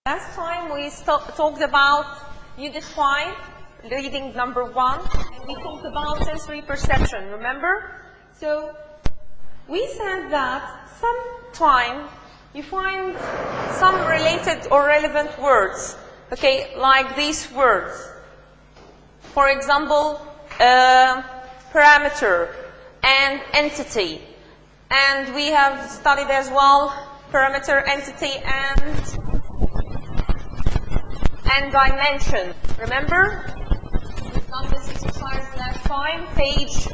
Last time we talked about Unit 5, reading number 1, and we talked about sensory perception, remember? So we said that sometimes you find some related or relevant words, okay, like these words. For example, parameter and entity. And we have studied as well parameter, entity, and dimension. Remember? We've done this exercise last time. Page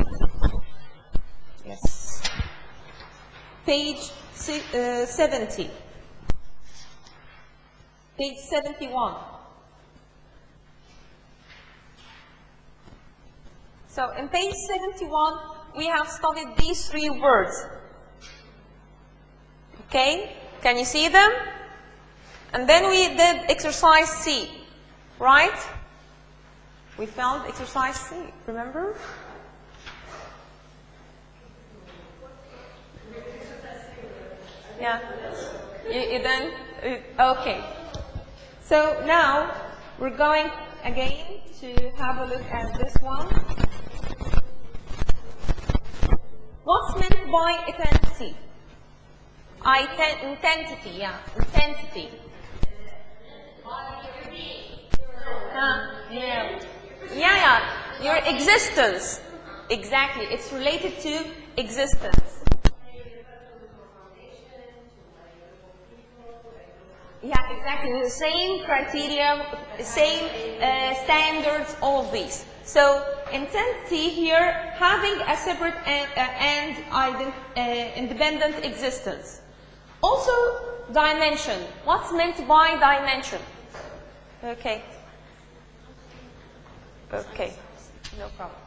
70. Page 71. So in page 71, we have studied these 3 words. Okay? Can you see them? And then we did exercise C, right? We found exercise C, remember? Yeah. You then? Okay. So now we're going again to have a look at this one. What's meant by intensity? Intensity, yeah. Intensity. Yeah. Your existence. Exactly. It's related to existence. Yeah, exactly. The same criteria, the same standards, all of these. So intensity here, having a separate and independent existence. Also, dimension. What's meant by dimension? Okay. Okay. No problem.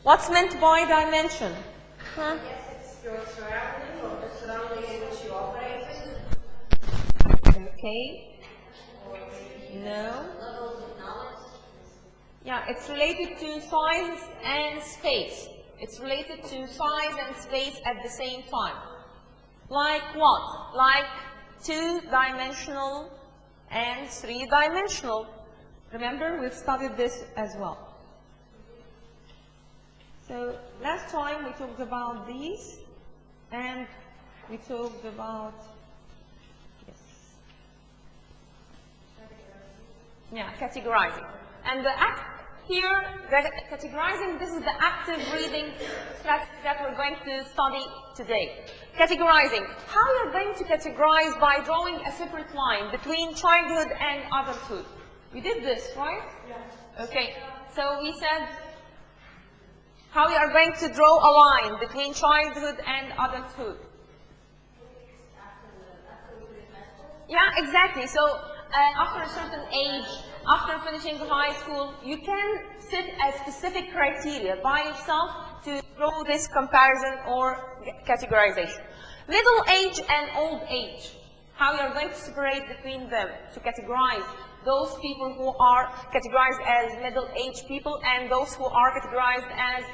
What's meant by dimension? Huh? Yes, it's your surrounding or the surrounding in which you operate. Okay. No. Yeah, it's related to size and space. It's related to size and space at the same time. Like what? Like 2-dimensional and 3-dimensional. Remember, we've studied this as well. So last time we talked about these, and we talked about categorizing. And the here, categorizing, this is the active reading strategy that we're going to study today. Categorizing. How you're going to categorize by drawing a separate line between childhood and adulthood. We did this, right? Yes. Okay. So we said how we are going to draw a line between childhood and adulthood. Yeah, exactly. So after a certain age, after finishing high school, you can set a specific criteria by yourself to draw this comparison or categorization. Middle age and old age. How you are going to separate between them to categorize those people who are categorized as middle-aged people and those who are categorized as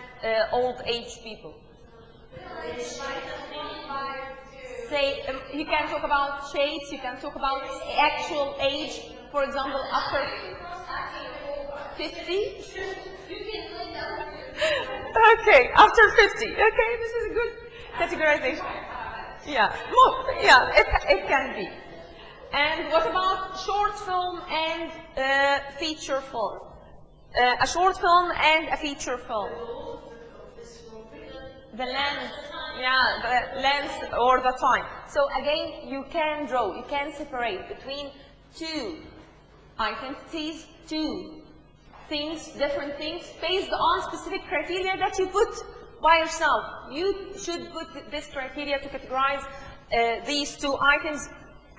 old-age people. Say, you can talk about shades, you can talk about actual age, for example, after 50. Okay, after 50. Okay, this is a good categorization. Yeah, it can be. And what about short film and feature film? A short film and a feature film. The length, the length or the time. So again, you can draw, you can separate between 2 identities, 2 things, different things, based on specific criteria that you put by yourself. You should put this criteria to categorize these 2 items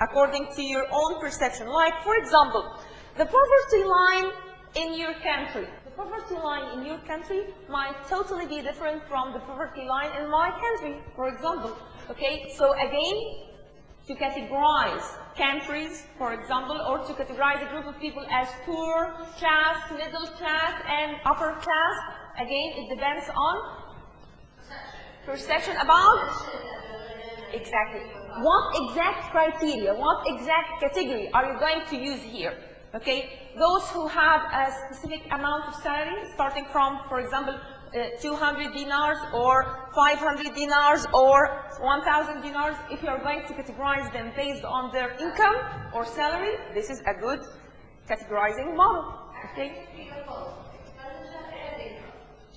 according to your own perception. Like, for example, the poverty line in your country. The poverty line in your country might totally be different from the poverty line in my country, for example. Okay, so again, to categorize countries, for example, or to categorize a group of people as poor class, middle class, and upper class, again, it depends on perception about, exactly, what exact criteria, what exact category are you going to use here? Okay, those who have a specific amount of salary, starting from, for example, 200 dinars or 500 dinars or 1,000 dinars, if you are going to categorize them based on their income or salary, this is a good categorizing model. Okay?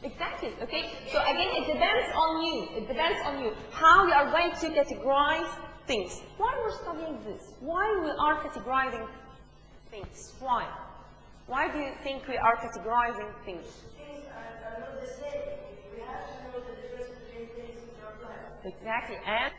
Exactly. Okay. So again, it depends on you. It depends on you how you are going to categorize things. Why we're studying this? Why we are categorizing things? Why? Why do you think we are categorizing things? Things are not the same. We have to know the difference between things in our life. Exactly. And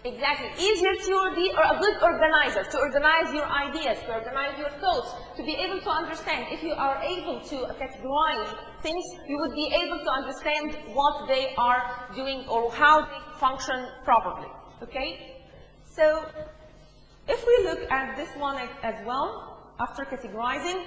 exactly. Easier to be a good organizer, to organize your ideas, to organize your thoughts, to be able to understand. If you are able to categorize things, you would be able to understand what they are doing or how they function properly. Okay? So, if we look at this one as well, after categorizing,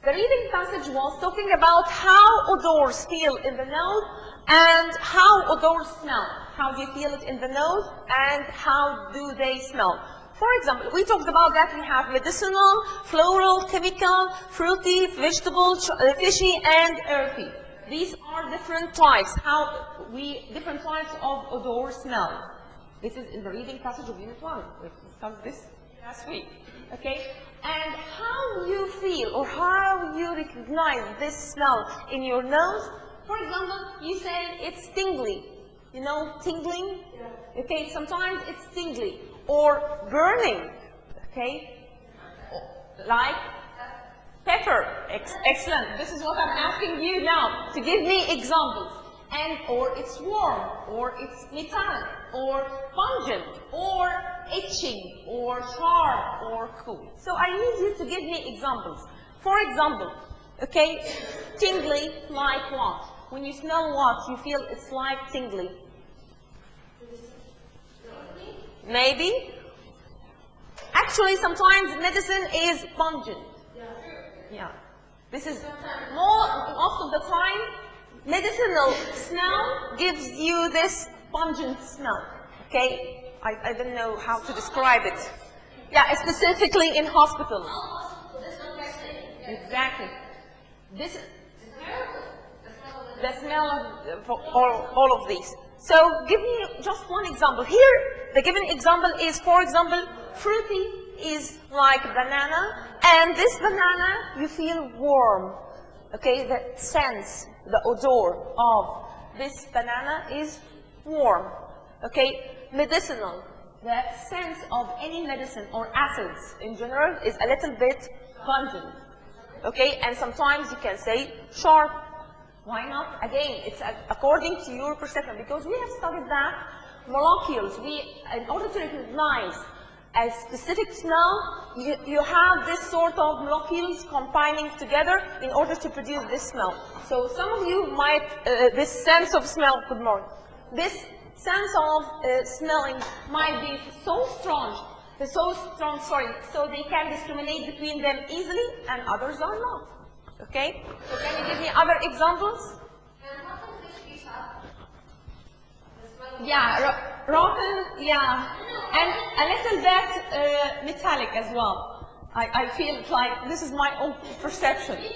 the reading passage was talking about how odors feel in the nose and how odors smell. How do you feel it in the nose and how do they smell? For example, we talked about that we have medicinal, floral, chemical, fruity, vegetable, fishy, and earthy. These are different types, different types of odor smell. This is in the reading passage of Unit 1. We discussed this last week. Okay? And how you feel or how you recognize this smell in your nose. For example, you say it's tingly. You know, tingling? Yeah. Okay, sometimes it's tingly. Or burning. Okay? Like pepper. Excellent. This is what I'm asking you now, to give me examples. And or it's warm, or it's metallic, or pungent, or itching, or sharp, or cool. So I need you to give me examples. For example, okay, tingly like what? When you smell what, you feel it's like tingly? Maybe. Actually, sometimes medicine is pungent. Yeah. This is most of the time, medicinal smell gives you this pungent smell. Okay? I don't know how to describe it. Yeah, specifically in hospitals. Exactly. This is the smell of all of these. So give me just one example. Here, the given example is, for example, fruity is like banana, and this banana you feel warm. Okay, the sense, the odor of this banana is warm. Okay, medicinal, the sense of any medicine or acids in general is a little bit pungent. Okay, and sometimes you can say sharp. Why not? Again, it's according to your perception, because we have studied that molecules, in order to recognize a specific smell, you have this sort of molecules combining together in order to produce this smell. So some of you might, this sense of smell, good morning, this sense of smelling might be so strong, so they can discriminate between them easily and others are not. Okay? So can you give me other examples? And what does fish piece have? Yeah, rotten, yeah, and a little bit metallic as well. I feel it like this is my own perception. I know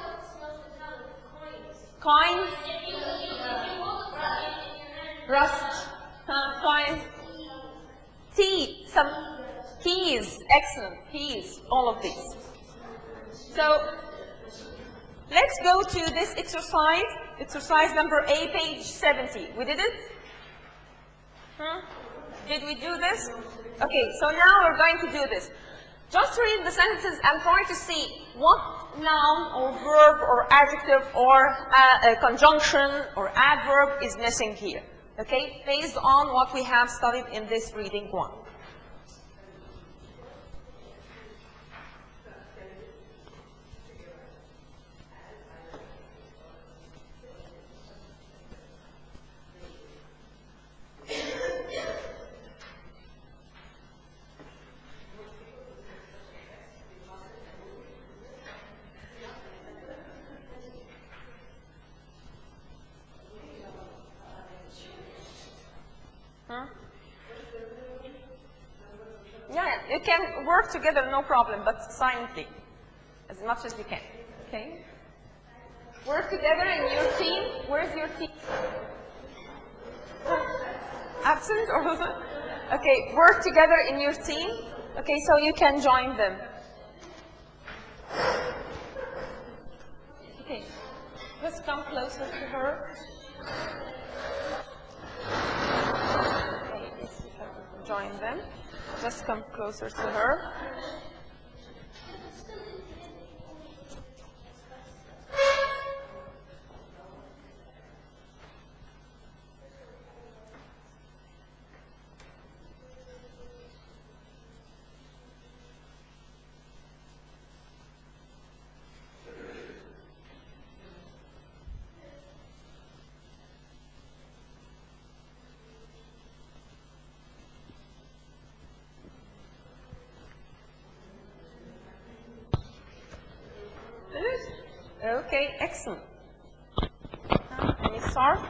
what smells metallic. Coins, Coins. rust, coins, tea, some keys, excellent, keys, all of these. So let's go to this exercise number A, page 70. We did it? Did we do this? Okay, so now we're going to do this. Just read the sentences and try to see what noun or verb or adjective or a conjunction or adverb is missing here. Okay, based on what we have studied in this reading one. You can work together, no problem, but silently, as much as you can. Okay? Work together in your team. Where's your team? Absent or something? Okay, work together in your team. Okay, so you can join them. Okay, just come closer to her. Okay, let's see if I can join them. Just come closer to her. Okay, excellent. Can you start?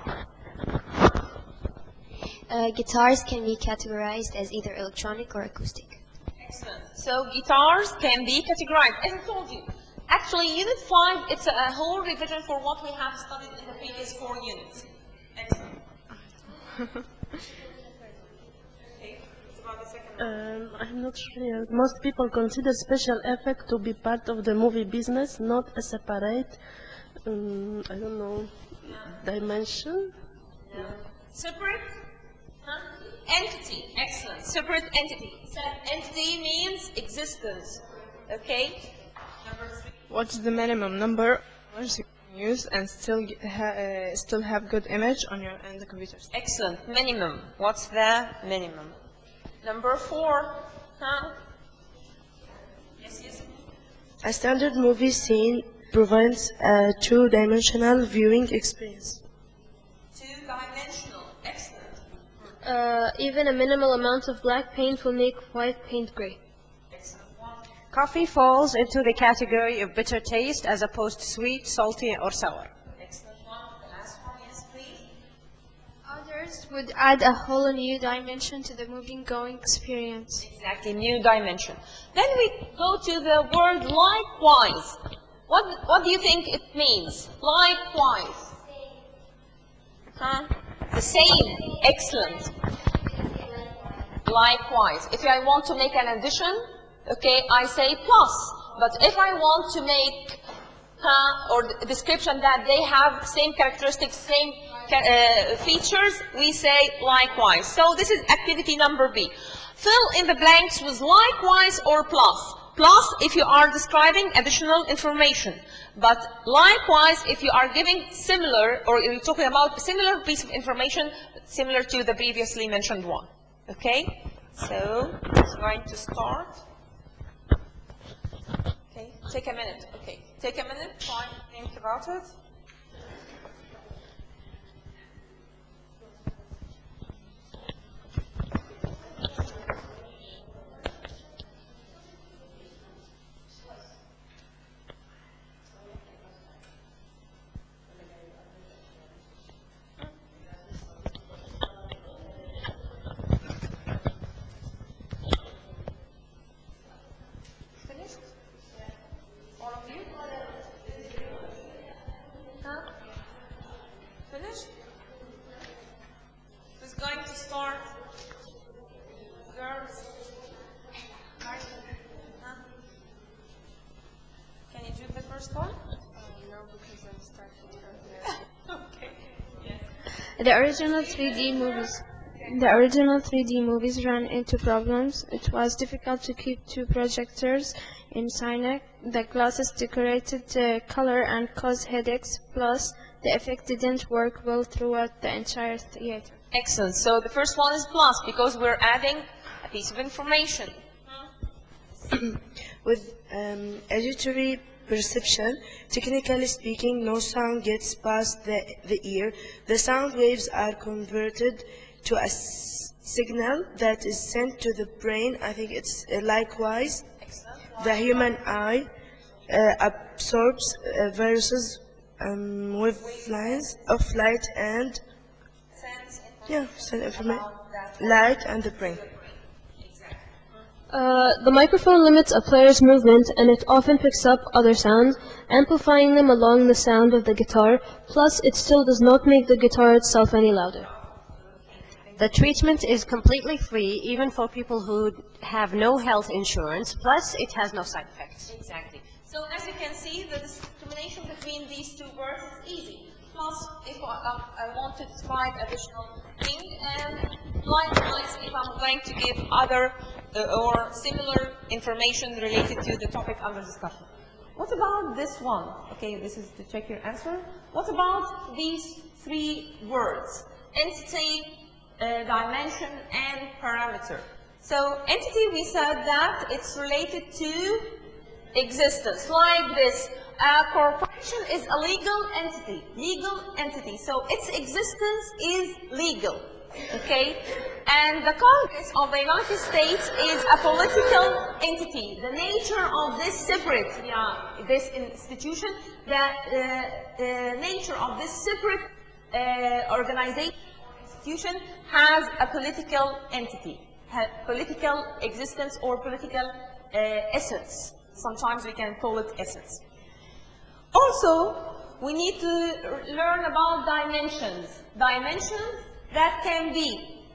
Guitars can be categorized as either electronic or acoustic. Excellent. So guitars can be categorized. As I told you, actually Unit 5, it's a whole revision for what we have studied in the previous 4 units. Excellent. Okay, it's about the second one. I'm not sure. Most people consider special effect to be part of the movie business, not a separate, I don't know, dimension. No. Separate? Huh? Entity. Excellent. Separate entity. Entity means existence. Okay? Number 3. What's the minimum number of hours you can use and still have good image on your the computers? Excellent. Minimum. What's the minimum? Number 4. Huh? Yes, yes. A standard movie scene provides a two-dimensional viewing experience. 2-dimensional. Excellent. Even a minimal amount of black paint will make white paint gray. Excellent one. Coffee falls into the category of bitter taste as opposed to sweet, salty, or sour. Excellent one. The last one, yes, please. Others would add a whole new dimension to the moving-going experience. Exactly, new dimension. Then we go to the word likewise. What do you think it means? Likewise. Huh? The same. Excellent. Likewise. If I want to make an addition, okay, I say plus. But if I want to make or the description that they have same characteristics, same features, we say likewise. So this is activity number B. Fill in the blanks with likewise or plus. Plus if you are describing additional information. But likewise if you are giving similar, or you're talking about a similar piece of information similar to the previously mentioned one. Okay? So it's going to start. Okay, take a minute. Okay, take a minute, try and think about it. Finished? All of you? Huh? Finished? Who's going to start? Girls? Right? Huh? Can you do the first one? No, because I'm starting Okay. Yes. The original 3D movies ran into problems. It was difficult to keep two projectors in Cine. The glasses decorated the color and caused headaches. Plus, the effect didn't work well throughout the entire theater. Excellent. So the first one is plus because we're adding a piece of information. With auditory perception, technically speaking, no sound gets past the ear. The sound waves are converted to a signal that is sent to the brain. I think it's likewise. Excellent. The human eye absorbs various wavelengths of light and Sense send information, about that. light and the brain. Exactly. The microphone limits a player's movement and it often picks up other sounds, amplifying them along the sound of the guitar, plus it still does not make the guitar itself any louder. The treatment is completely free, even for people who have no health insurance, plus it has no side effects. Exactly. So as you can see, the discrimination between these two words is easy. Plus, if I want to describe additional thing, and likewise, if I'm going to give other or similar information related to the topic under discussion. What about this one? Okay, this is to check your answer. What about these three words? Entity, dimension, and parameter. So entity, we said that it's related to existence, like this. A corporation is a legal entity, so its existence is legal, okay? And the Congress of the United States is a political entity. The nature of this separate, this institution, the nature of this separate organization or institution has a political entity, political existence or political essence. Sometimes we can call it essence. Also, we need to learn about dimensions. Dimensions that can be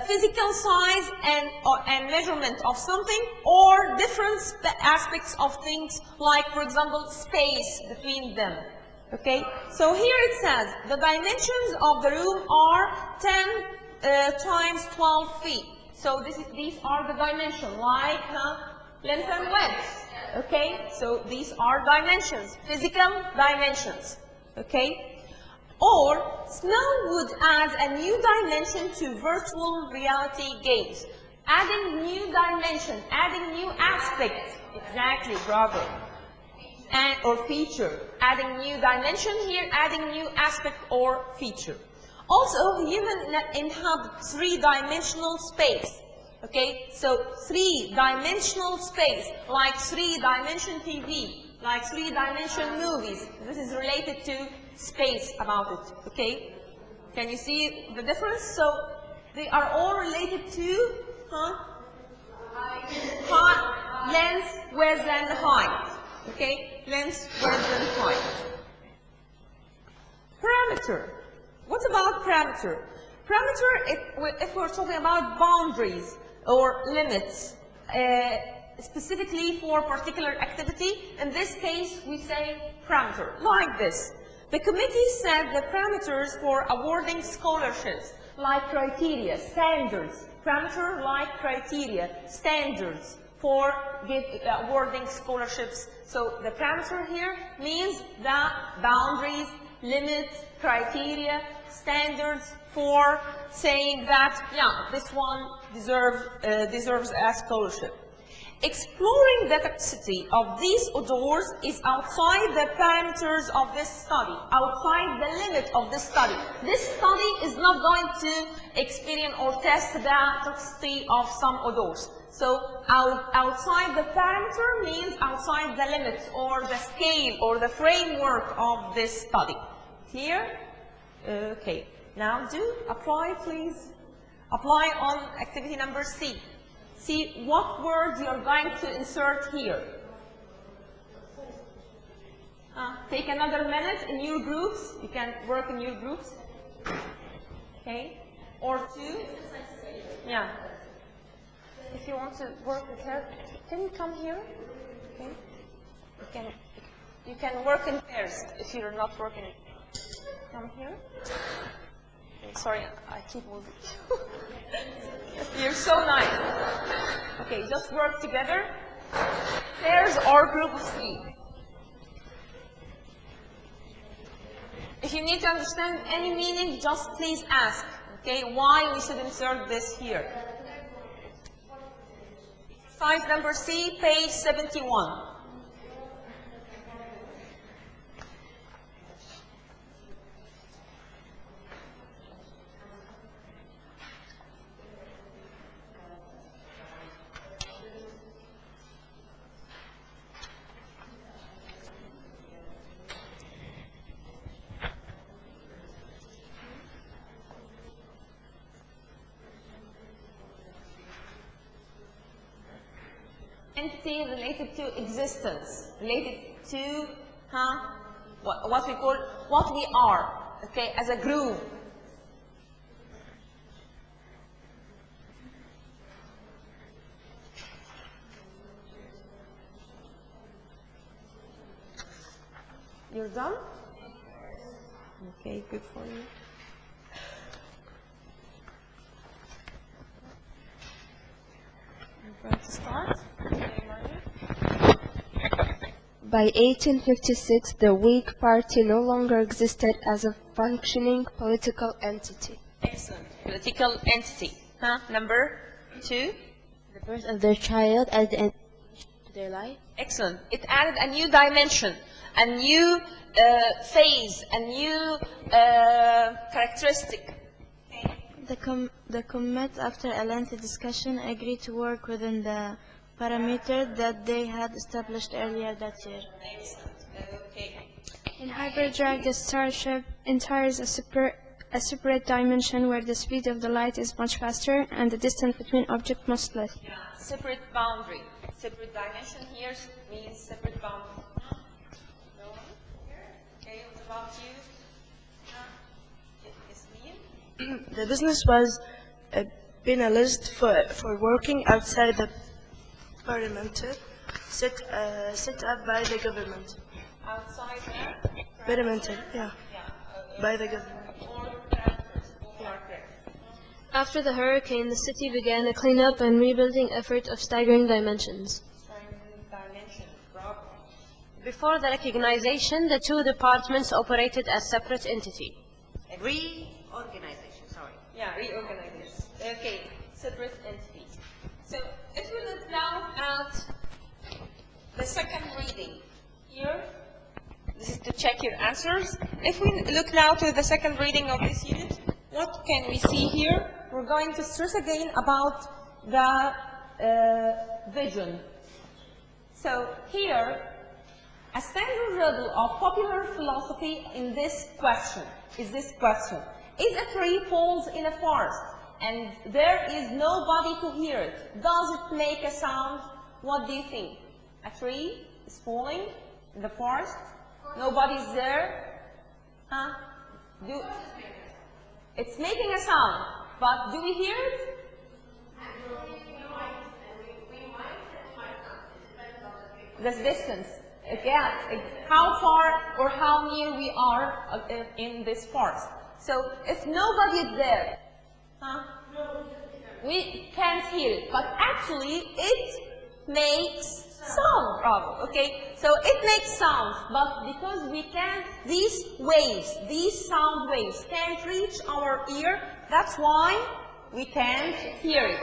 physical size and measurement of something, or different aspects of things, like, for example, space between them. Okay? So here it says the dimensions of the room are 10 times 12 feet. So these are the dimensions, like length and width. Okay, so these are dimensions, physical dimensions. Okay, or Snow would add a new dimension to virtual reality games, adding new dimension, adding new aspect. Exactly, bravo. And or feature, adding new dimension here, adding new aspect or feature. Also, human inhabit three-dimensional space. Okay, so three-dimensional space, like three-dimension TV, like three-dimension movies. This is related to space about it, okay? Can you see the difference? So they are all related to length, width, and height. Okay, length, width, and height. Parameter. What about parameter? Parameter, if we're talking about boundaries or limits, specifically for particular activity, in this case we say parameter, like this. The committee said the parameters for awarding scholarships, like criteria, standards, parameter like criteria, standards for awarding scholarships. So the parameter here means the boundaries, limits, criteria, standards for saying that, yeah, this one deserves a scholarship. Exploring the toxicity of these odors is outside the parameters of this study, outside the limit of this study. This study is not going to experience or test the toxicity of some odors. So outside the parameter means outside the limits or the scale or the framework of this study. Here? Okay. Now do apply, please. Apply on activity number C. See what words you're going to insert here. Take another minute in your groups. You can work in your groups. Okay? Or two. Yeah. If you want to work with her, can you come here? Okay. You can work in pairs if you're not working. Come here. Sorry, I keep moving. You're so nice. Okay, just work together. Pairs or group of three. If you need to understand any meaning, just please ask, okay, why we should insert this here. Exercise number C, page 71. entity related to existence, related to what we call what we are, okay, as a group. You're done? Okay, good for you. I'm going to start. By 1856, the Whig Party no longer existed as a functioning political entity. Excellent. Political entity. Number 2. The birth of their child as the end to their life. Excellent. It added a new dimension, a new phase, a new characteristic. The Comet, after a lengthy discussion, agreed to work within the parameter that they had established earlier that year. Excellent. Okay. In hyperdrive, the starship enters a separate dimension where the speed of the light is much faster and the distance between objects much less. Yeah. Separate boundary. Separate dimension here means separate boundary. Go on here. Okay, what about you? Yes, Liam? The business was penalized for working outside the perimeter set up by the government. Outside there? Perimeter, yeah, by the government. Or characters. Or After the hurricane, the city began a cleanup and rebuilding effort of staggering dimensions. dimension. Bravo. Before the recognition, the two departments operated as separate entity. Reorganization, sorry. Yeah, reorganization. Okay, separate entities. So if we look now at the second reading here, this is to check your answers. If we look now to the second reading of this unit, what can we see here? We're going to stress again about the vision. So here, a standard riddle of popular philosophy in this question is this question. If a tree falls in a forest and there is nobody to hear it, does it make a sound? What do you think? A tree is falling in the forest, nobody's there. It's making a sound, but do we hear it? The distance. Yeah, how far or how near we are in this forest. So if nobody is there, we can't hear it. But actually, it makes sound. Bravo. Okay. So it makes sound, but because we can't, these waves, these sound waves, can't reach our ear. That's why we can't hear it.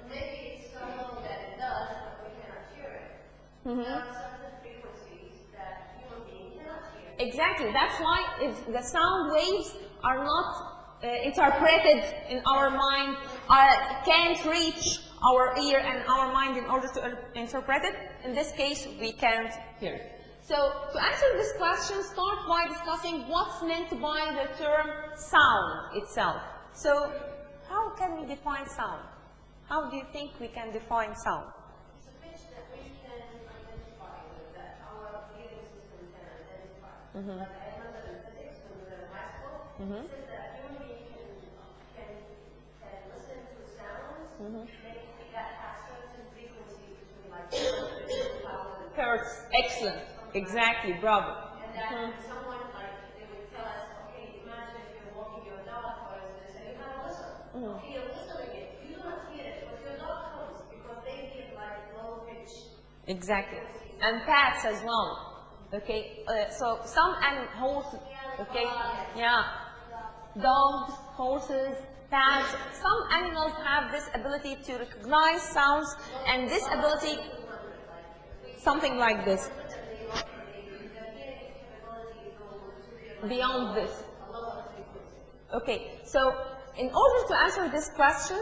Maybe it's so low that it does, but we cannot hear it. Mm-hmm. There are certain frequencies that human beings cannot hear. Exactly. That's why if the sound waves are not interpreted in our mind, can't reach our ear and our mind in order to interpret it, in this case, we can't hear it. So to answer this question, start by discussing what's meant by the term sound itself. So how can we define sound? How do you think we can define sound? It's a pitch that we can identify with, that our hearing system can identify. Mm-hmm. Like I learned that in physics when we were in high school, Mm-hmm. it says that human beings can listen to sounds, Mm-hmm. that have certain frequencies between like 100 and 1,000 Hertz. Excellent. Exactly. Bravo. And that someone, like, they would tell us, okay, imagine if you're walking your dog, for instance, and you have a whistle. Okay, you're whistling it. You do not hear it, but your dog comes because they hear, like, low pitch. Exactly. And pets as well. Okay. So some horses. Okay. Yeah. Dogs, horses, cats. Some animals have this ability to recognize sounds, and this ability, something like this. Beyond this. Okay, so in order to answer this question,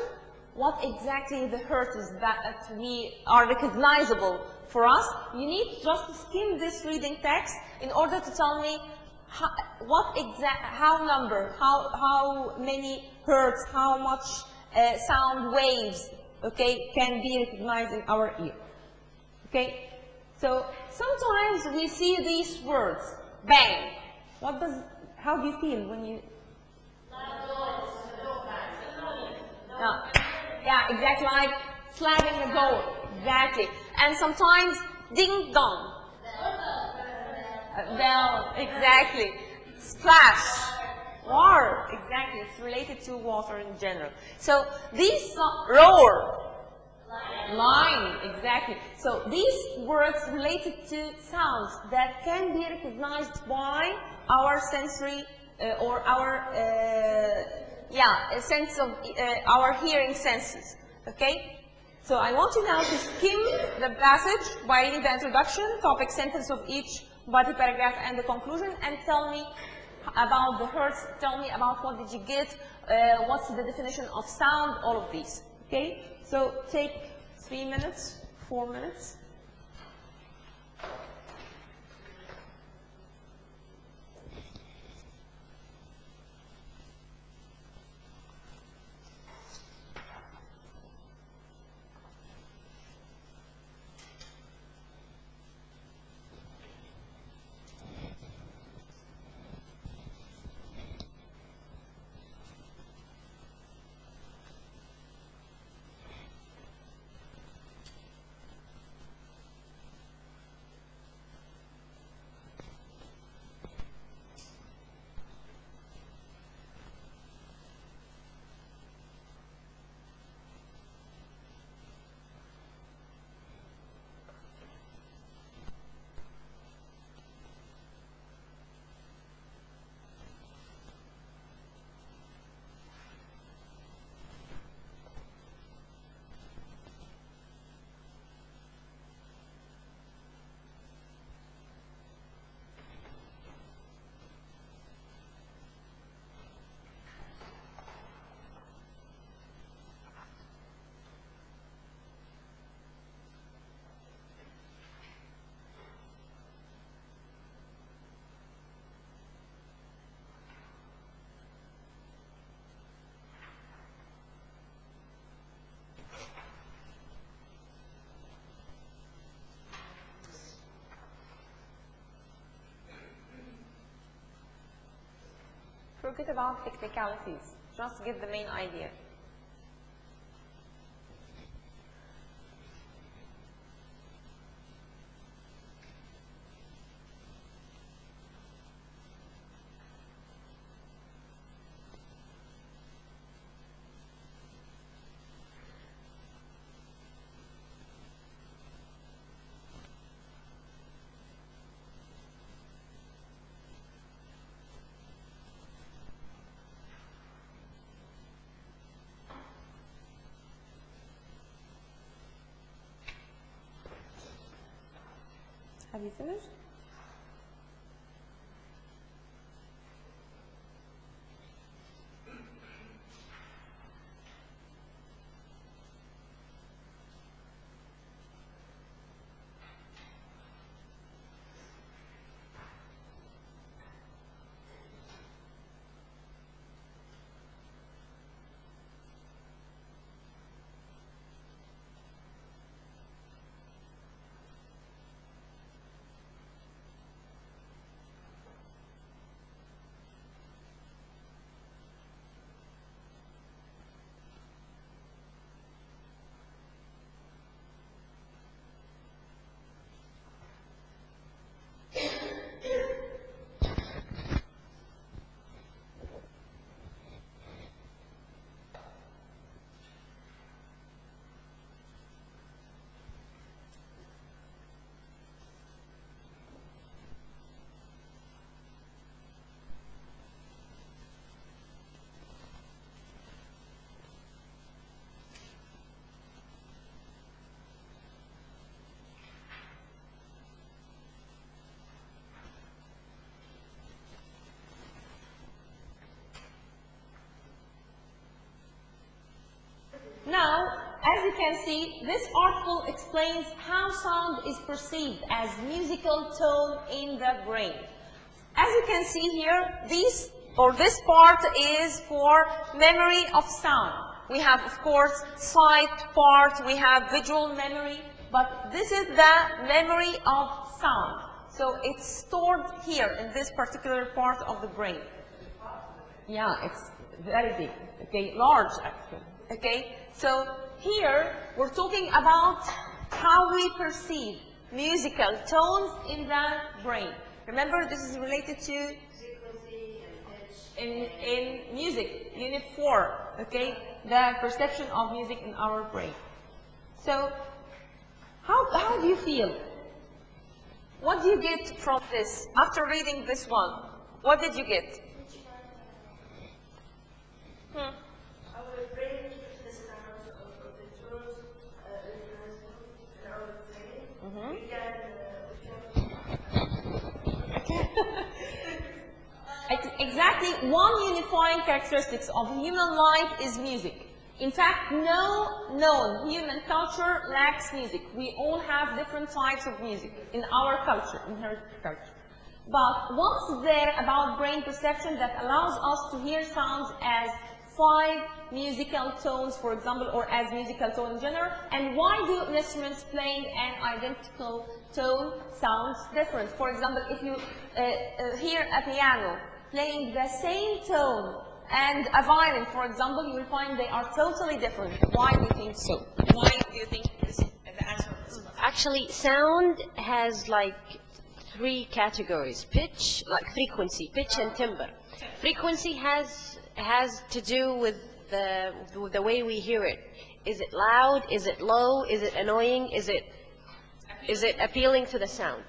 what exactly the hertz is that we are recognizable for us, you need just to skim this reading text in order to tell me how many hertz, how much sound waves, okay, can be recognized in our ear. Okay? So sometimes we see these words, bang. How do you feel when you? No. Yeah, exactly, like slamming the door. Exactly. And sometimes ding dong. Bell, exactly. Splash. Water, exactly. It's related to water in general. So these roar. Line, exactly. So these words related to sounds that can be recognized by our sensory or our sense of our hearing senses. Okay. So I want you now to skim the passage by reading the introduction, topic, sentence of each body paragraph, and the conclusion, and tell me about the hertz. Tell me about what did you get, what's the definition of sound, all of these. Okay. So take 3 minutes, 4 minutes. Forget about technicalities. Just get the main idea. Have you finished? Now, as you can see, this article explains how sound is perceived as musical tone in the brain. As you can see here, this part is for memory of sound. We have, of course, sight part, we have visual memory, but this is the memory of sound. So it's stored here in this particular part of the brain. Yeah, it's very big, okay, large actually, okay. So here we're talking about how we perceive musical tones in the brain. Remember, this is related to in music, unit 4, okay, the perception of music in our brain. So how do you feel? What do you get from this after reading this one? What did you get? Our brain keeps the sounds of the tones in our brain. We Exactly, one unifying characteristic of human life is music. In fact, no known human culture lacks music. We all have different types of music in our culture, inherited culture. But what's there about brain perception that allows us to hear sounds as 5 musical tones, for example, or as musical tone in general? And why do instruments playing an identical tone sounds different? For example, if you hear a piano playing the same tone and a violin, for example, you will find they are totally different. Why do you think so? Why do you think this is the answer? Actually, sound has like 3 categories: pitch, like frequency, pitch and timbre. Frequency has to do with the way we hear it. Is it loud? Is it low? Is it annoying? Is it appealing to the sound?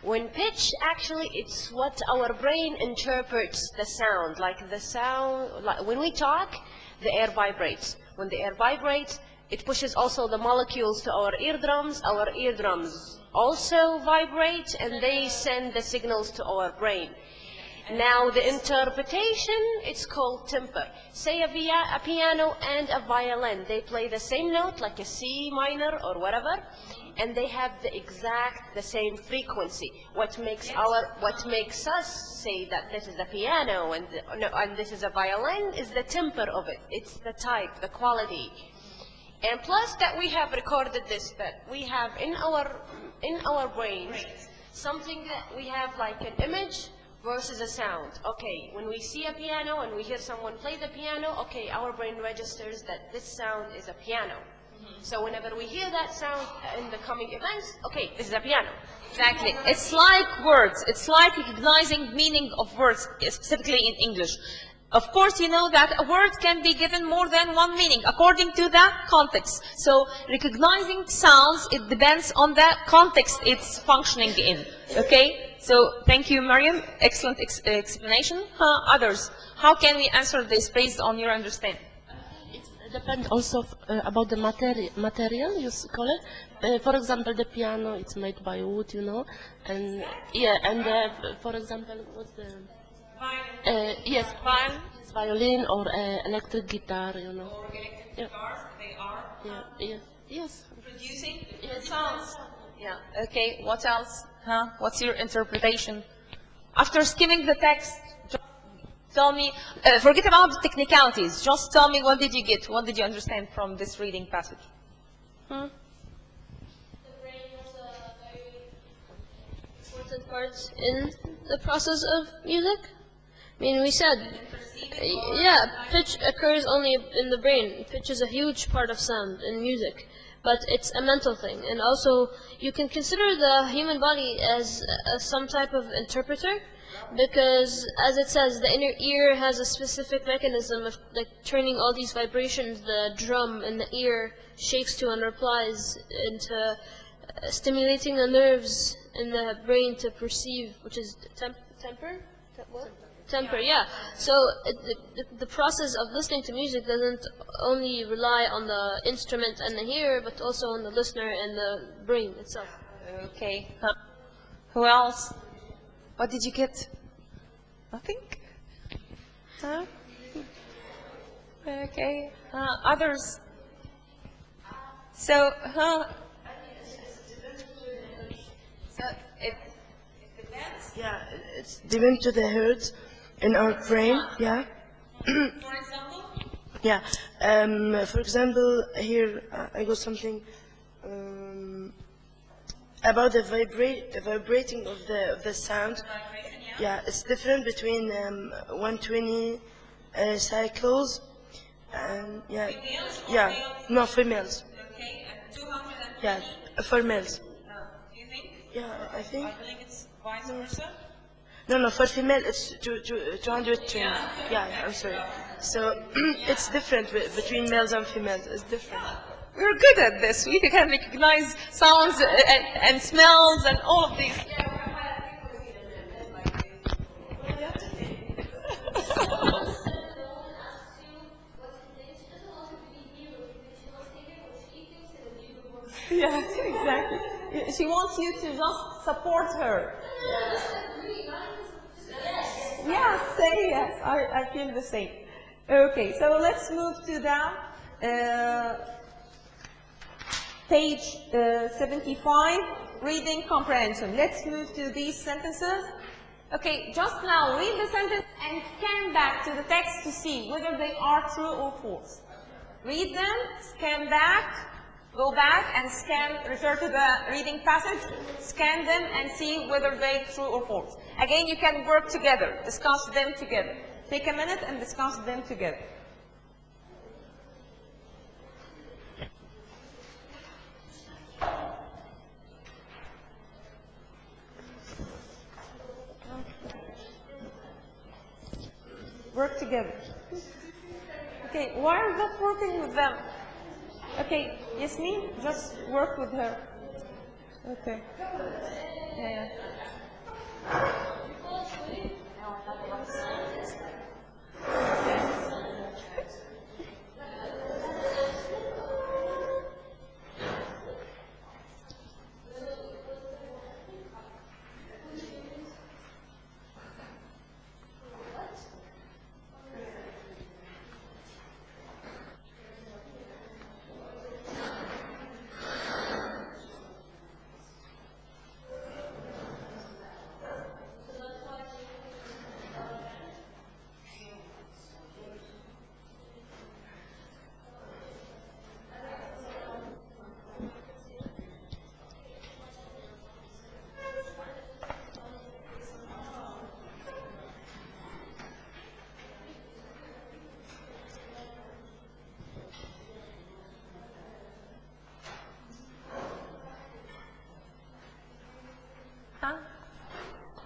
When pitch, actually, it's what our brain interprets the sound. Like the sound, like when we talk, the air vibrates. When the air vibrates, it pushes also the molecules to our eardrums. Our eardrums also vibrate, and they send the signals to our brain. Now, the interpretation, it's called timbre. Say a piano and a violin. They play the same note, like a C minor or whatever, and they have the same frequency. What makes us say that this is a piano and this is a violin is the timbre of it. It's the type, the quality. And plus that we have recorded this, that we have in our brains something that we have like an image versus a sound. Okay, when we see a piano and we hear someone play the piano, okay, our brain registers that this sound is a piano. So whenever we hear that sound in the coming events, okay, this is a piano. Exactly. It's like words. It's like recognizing meaning of words, specifically in English. Of course, you know that a word can be given more than one meaning according to the context. So recognizing sounds, it depends on the context it's functioning in. Okay? So thank you, Mariam. Excellent explanation. Others, how can we answer this based on your understanding? It depends also about the material you call it. For example, the piano, it's made by wood, you know, and yeah, and for example, what's the yes, violin or electric guitar, you know. Or electric guitars, they are yes. Producing different sounds. Yeah. Okay. What else? What's your interpretation? After skimming the text, just tell me. Forget about the technicalities. Just tell me, what did you get? What did you understand from this reading passage? The brain was a very important part in the process of music. I mean, we said, pitch occurs only in the brain. Pitch is a huge part of sound in music, but it's a mental thing. And also, you can consider the human body as some type of interpreter, because, as it says, the inner ear has a specific mechanism of like turning all these vibrations. The drum in the ear shakes to and replies into stimulating the nerves in the brain to perceive, which is temper? Temper, yeah. So the process of listening to music doesn't only rely on the instrument and the hearer, but also on the listener and the brain itself. Okay. Who else? What did you get? Nothing? Okay. Others? So, so it depends? Yeah, it's depends to the hertz in our brain, yeah. For example? Yeah. For example, here I got something about the vibrating of the sound. Yeah, it's different between 120 cycles and yeah, no females. Okay, and 200 Yeah, for males. do you think? Yeah, I think. I believe it's vice versa. No, for female it's 220. Yeah, I'm sorry. So it's different between males and females. It's different. We're good at this. We can recognize sounds and smells and all of these. Yeah, exactly. She wants you to just support her. Yeah, say yes. I feel the same. Okay, so let's move to the page 75, reading comprehension. Let's move to these sentences. Okay, just now read the sentence and scan back to the text to see whether they are true or false. Read them, scan back, go back and scan, refer to the reading passage, scan them and see whether they're true or false. Again, you can work together, discuss them together. Take a minute and discuss them together. Work together. Okay, why are you not working with them? Okay, Yasmin, just work with her. Okay. Yeah.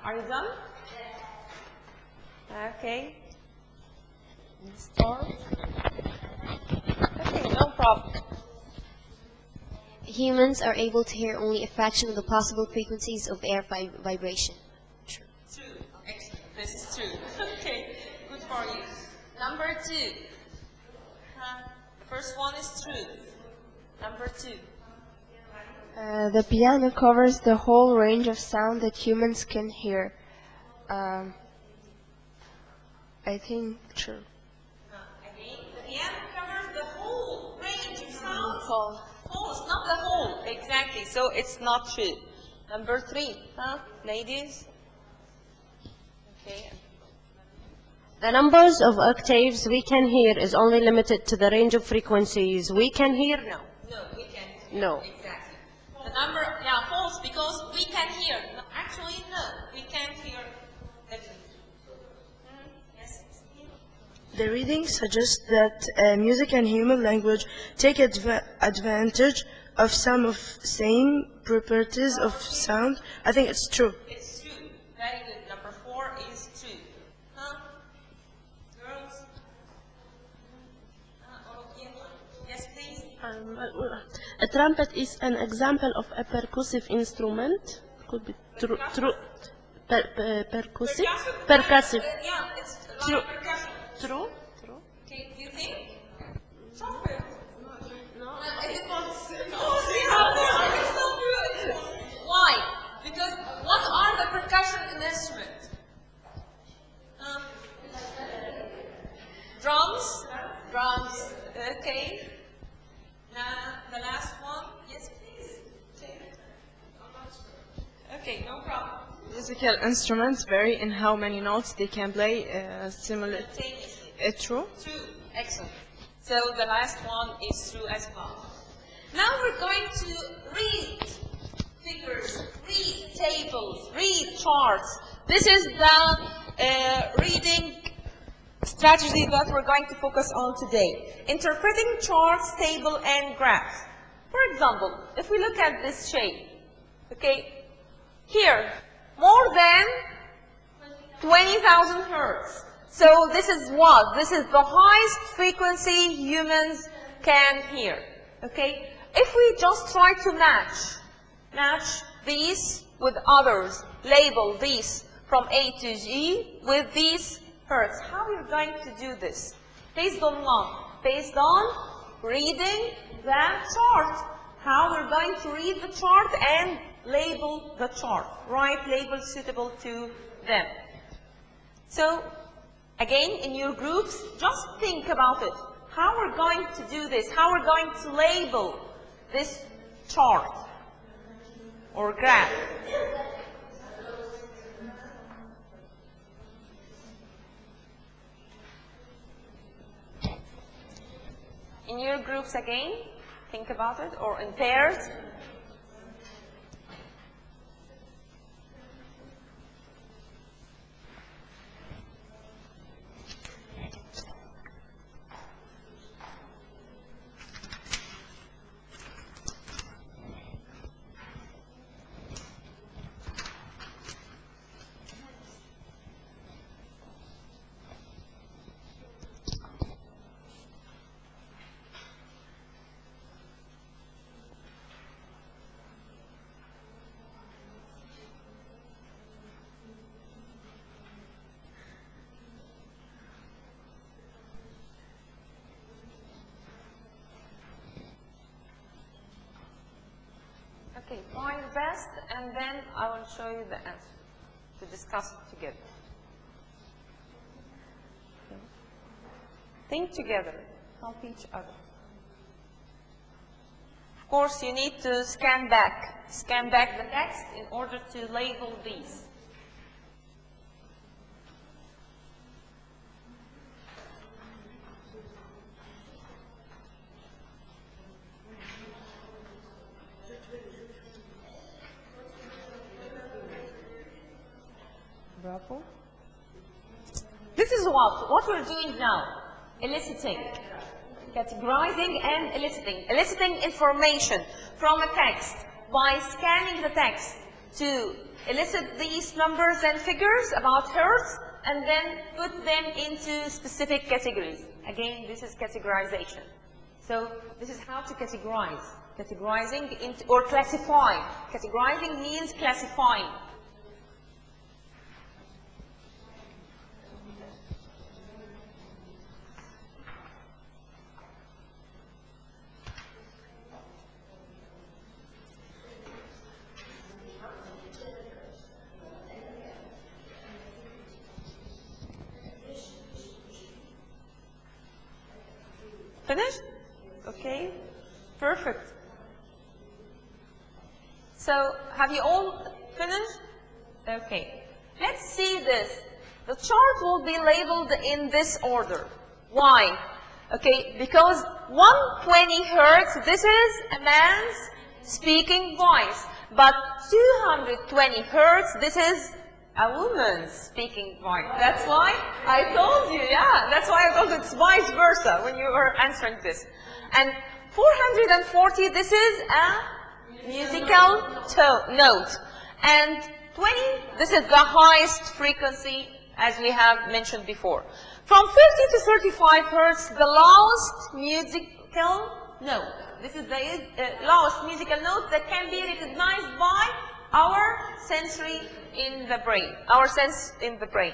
Are you done? Okay. Start. Okay, no problem. Humans are able to hear only a fraction of the possible frequencies of air vibration. True. Excellent. This is true. Okay, good for you. Number 2. The first one is true. Number 2. The piano covers the whole range of sound that humans can hear. I think true. Again, the piano covers the whole range of sounds. False, not the whole. Exactly. So it's not true. Number 3, ladies? Okay. The numbers of octaves we can hear is only limited to the range of frequencies we can hear. No, we can't. No. Exactly. The number, false, because we can hear. No, actually, no, we can't hear everything. Yes. The reading suggests that music and human language take advantage of some of same properties of sound. I think it's true. It's true. Very good. Number 4 is true. Girls? Yes, please. A trumpet is an example of a percussive instrument. Could be true. Percussive. Percussive. Yeah, it's True. like percussion. True. Okay, do you think? Trumpet. No. It was. It's not true. Why? Because what are the percussion instruments? Drums. Drums. Okay. Now the last one. Yes, please. Okay, no problem. Musical instruments vary in how many notes they can play similar. Simultaneously. True. True. Excellent. So the last one is true as well. Now we're going to read figures, read tables, read charts. This is the reading strategy that we're going to focus on today. Interpreting charts, table, and graphs. For example, if we look at this shape, okay, here, more than 20,000 hertz. So this is what? This is the highest frequency humans can hear, okay? If we just try to match these with others, label these from A to G with these hertz, how are you going to do this? Based on what? Based on reading the chart. How we're going to read the chart and label the chart. Write labels suitable to them. So, again, in your groups, just think about it. How we're going to do this? How we're going to label this chart or graph. In your groups again, think about it, or in pairs. Okay, try your best, and then I will show you the answer to discuss it together. Okay. Think together, help each other. Of course, you need to scan back the text in order to label these. Bravo. This is what we're doing now. Eliciting. Categorizing and eliciting. Eliciting information from a text by scanning the text to elicit these numbers and figures about hertz and then put them into specific categories. Again, this is categorization. So this is how to categorize. Categorizing into, or classify. Categorizing means classifying. Finished? Okay, perfect. So, have you all finished? Okay, let's see this. The chart will be labeled in this order. Why? Okay, because 120 hertz, this is a man's speaking voice. But 220 hertz, this is a woman's speaking voice. That's why I told you, yeah, that's why I told you it's vice versa when you were answering this. And 440, this is a musical note. And 20, this is the highest frequency as we have mentioned before. From 50 to 35 hertz, the lowest musical note. This is the lowest musical note that can be recognized by our sensory in the brain, our sense in the brain.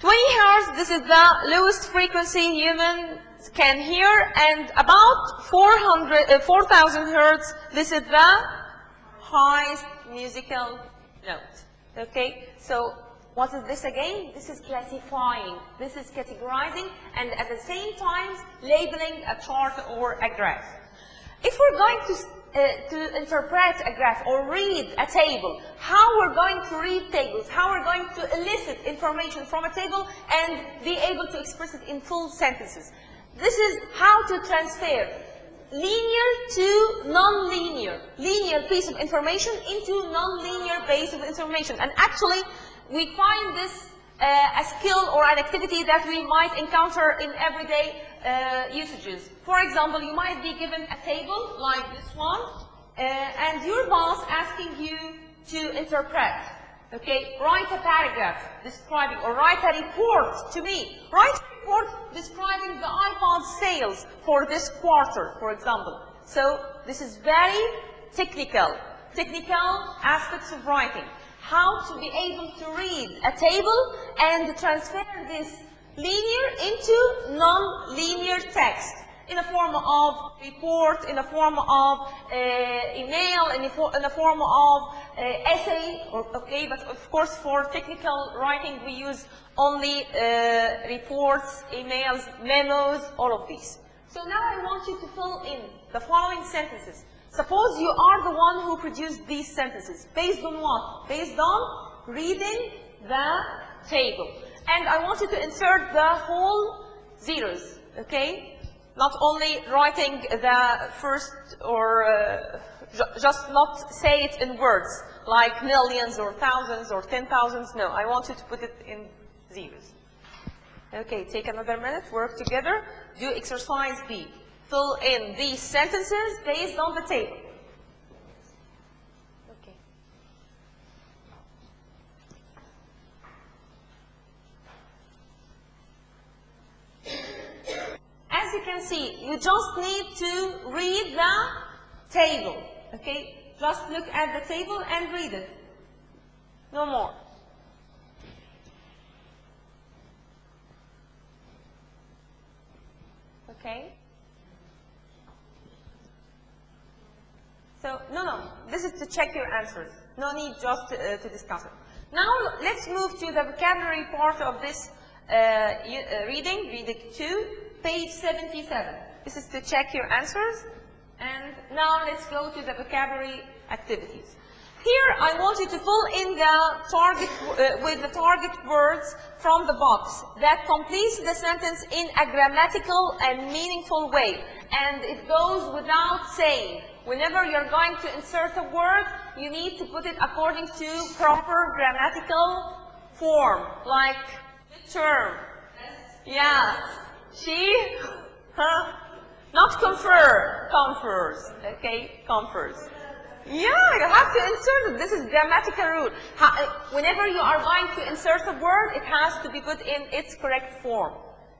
20 hertz, this is the lowest frequency humans can hear, and about 4,000 hertz, this is the highest musical note. Okay, so what is this again? This is classifying, this is categorizing, and at the same time labeling a chart or a graph. If we're going to interpret a graph or read a table, how we're going to read tables, how we're going to elicit information from a table and be able to express it in full sentences. This is how to transfer linear to non-linear, linear piece of information into non-linear piece of information. And actually, we find this a skill or an activity that we might encounter in everyday usages. For example, you might be given a table like this one, and your boss asking you to interpret. Okay, write a paragraph describing, or write a report to me. Write a report describing the iPod sales for this quarter, for example. So this is very technical aspects of writing. How to be able to read a table and transfer this linear into non-linear text in a form of report, in a form of email, in a form of essay, okay, but of course for technical writing we use only reports, emails, memos, all of these. So now I want you to fill in the following sentences. Suppose you are the one who produced these sentences. Based on what? Based on reading the table. And I want you to insert the whole zeros, okay? Not only writing the first, or just not say it in words, like millions or thousands or 10,000s. No, I want you to put it in zeros. Okay, take another minute, work together, do exercise B. Fill in these sentences based on the table. Okay. As you can see, you just need to read the table. Okay? Just look at the table and read it. No more. Okay? So, no, this is to check your answers. No need just to discuss it. Now, let's move to the vocabulary part of this reading 2, page 77. This is to check your answers. And now let's go to the vocabulary activities. Here, I want you to fill in the target with the target words from the box that completes the sentence in a grammatical and meaningful way. And it goes without saying. Whenever you're going to insert a word, you need to put it according to proper grammatical form, like term. Yeah. She, huh? Not confer, confers. Okay, confers. Yeah, you have to insert it. This is grammatical rule. Whenever you are going to insert a word, it has to be put in its correct form.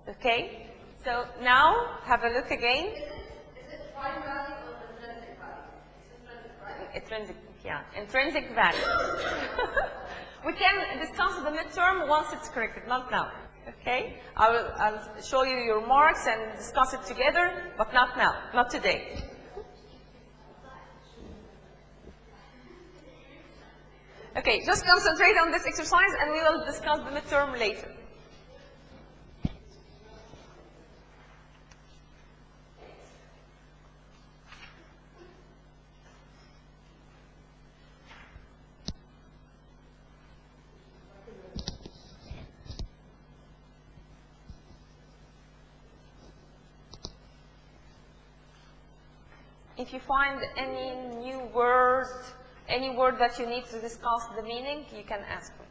Okay? So now, have a look again. Is it prime value or intrinsic value? It's intrinsic, right? Intrinsic, yeah. Intrinsic value. We can discuss the midterm once it's corrected, not now. Okay? I'll show you your marks and discuss it together, but not now, not today. Okay, just concentrate on this exercise and we will discuss the midterm later. If you find any new word, any word that you need to discuss the meaning, you can ask me.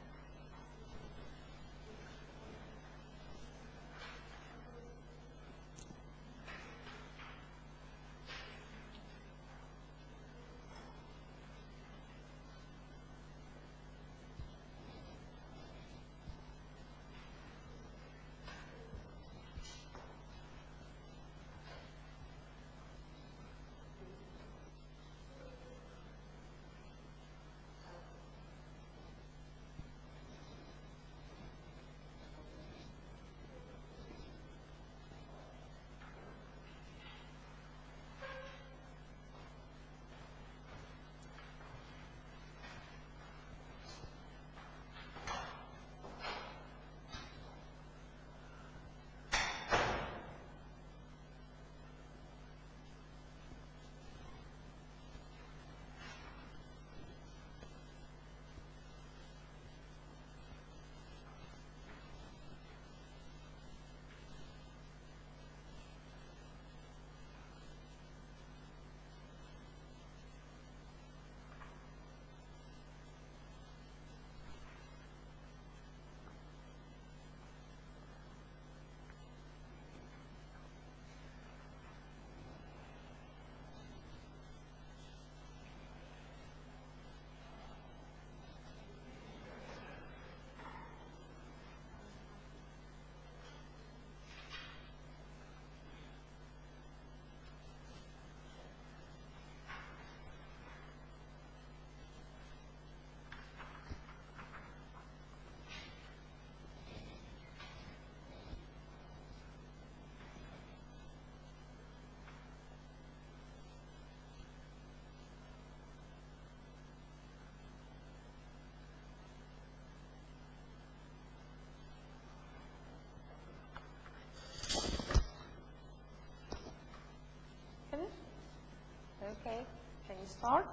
you start?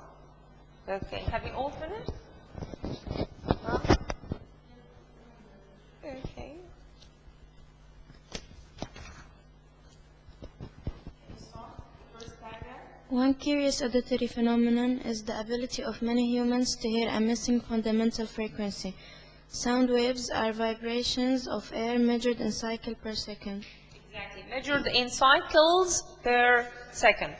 Okay. Have you all finished? Huh? Okay. One curious auditory phenomenon is the ability of many humans to hear a missing fundamental frequency. Sound waves are vibrations of air measured in cycle per second. Exactly. Measured in cycles per second.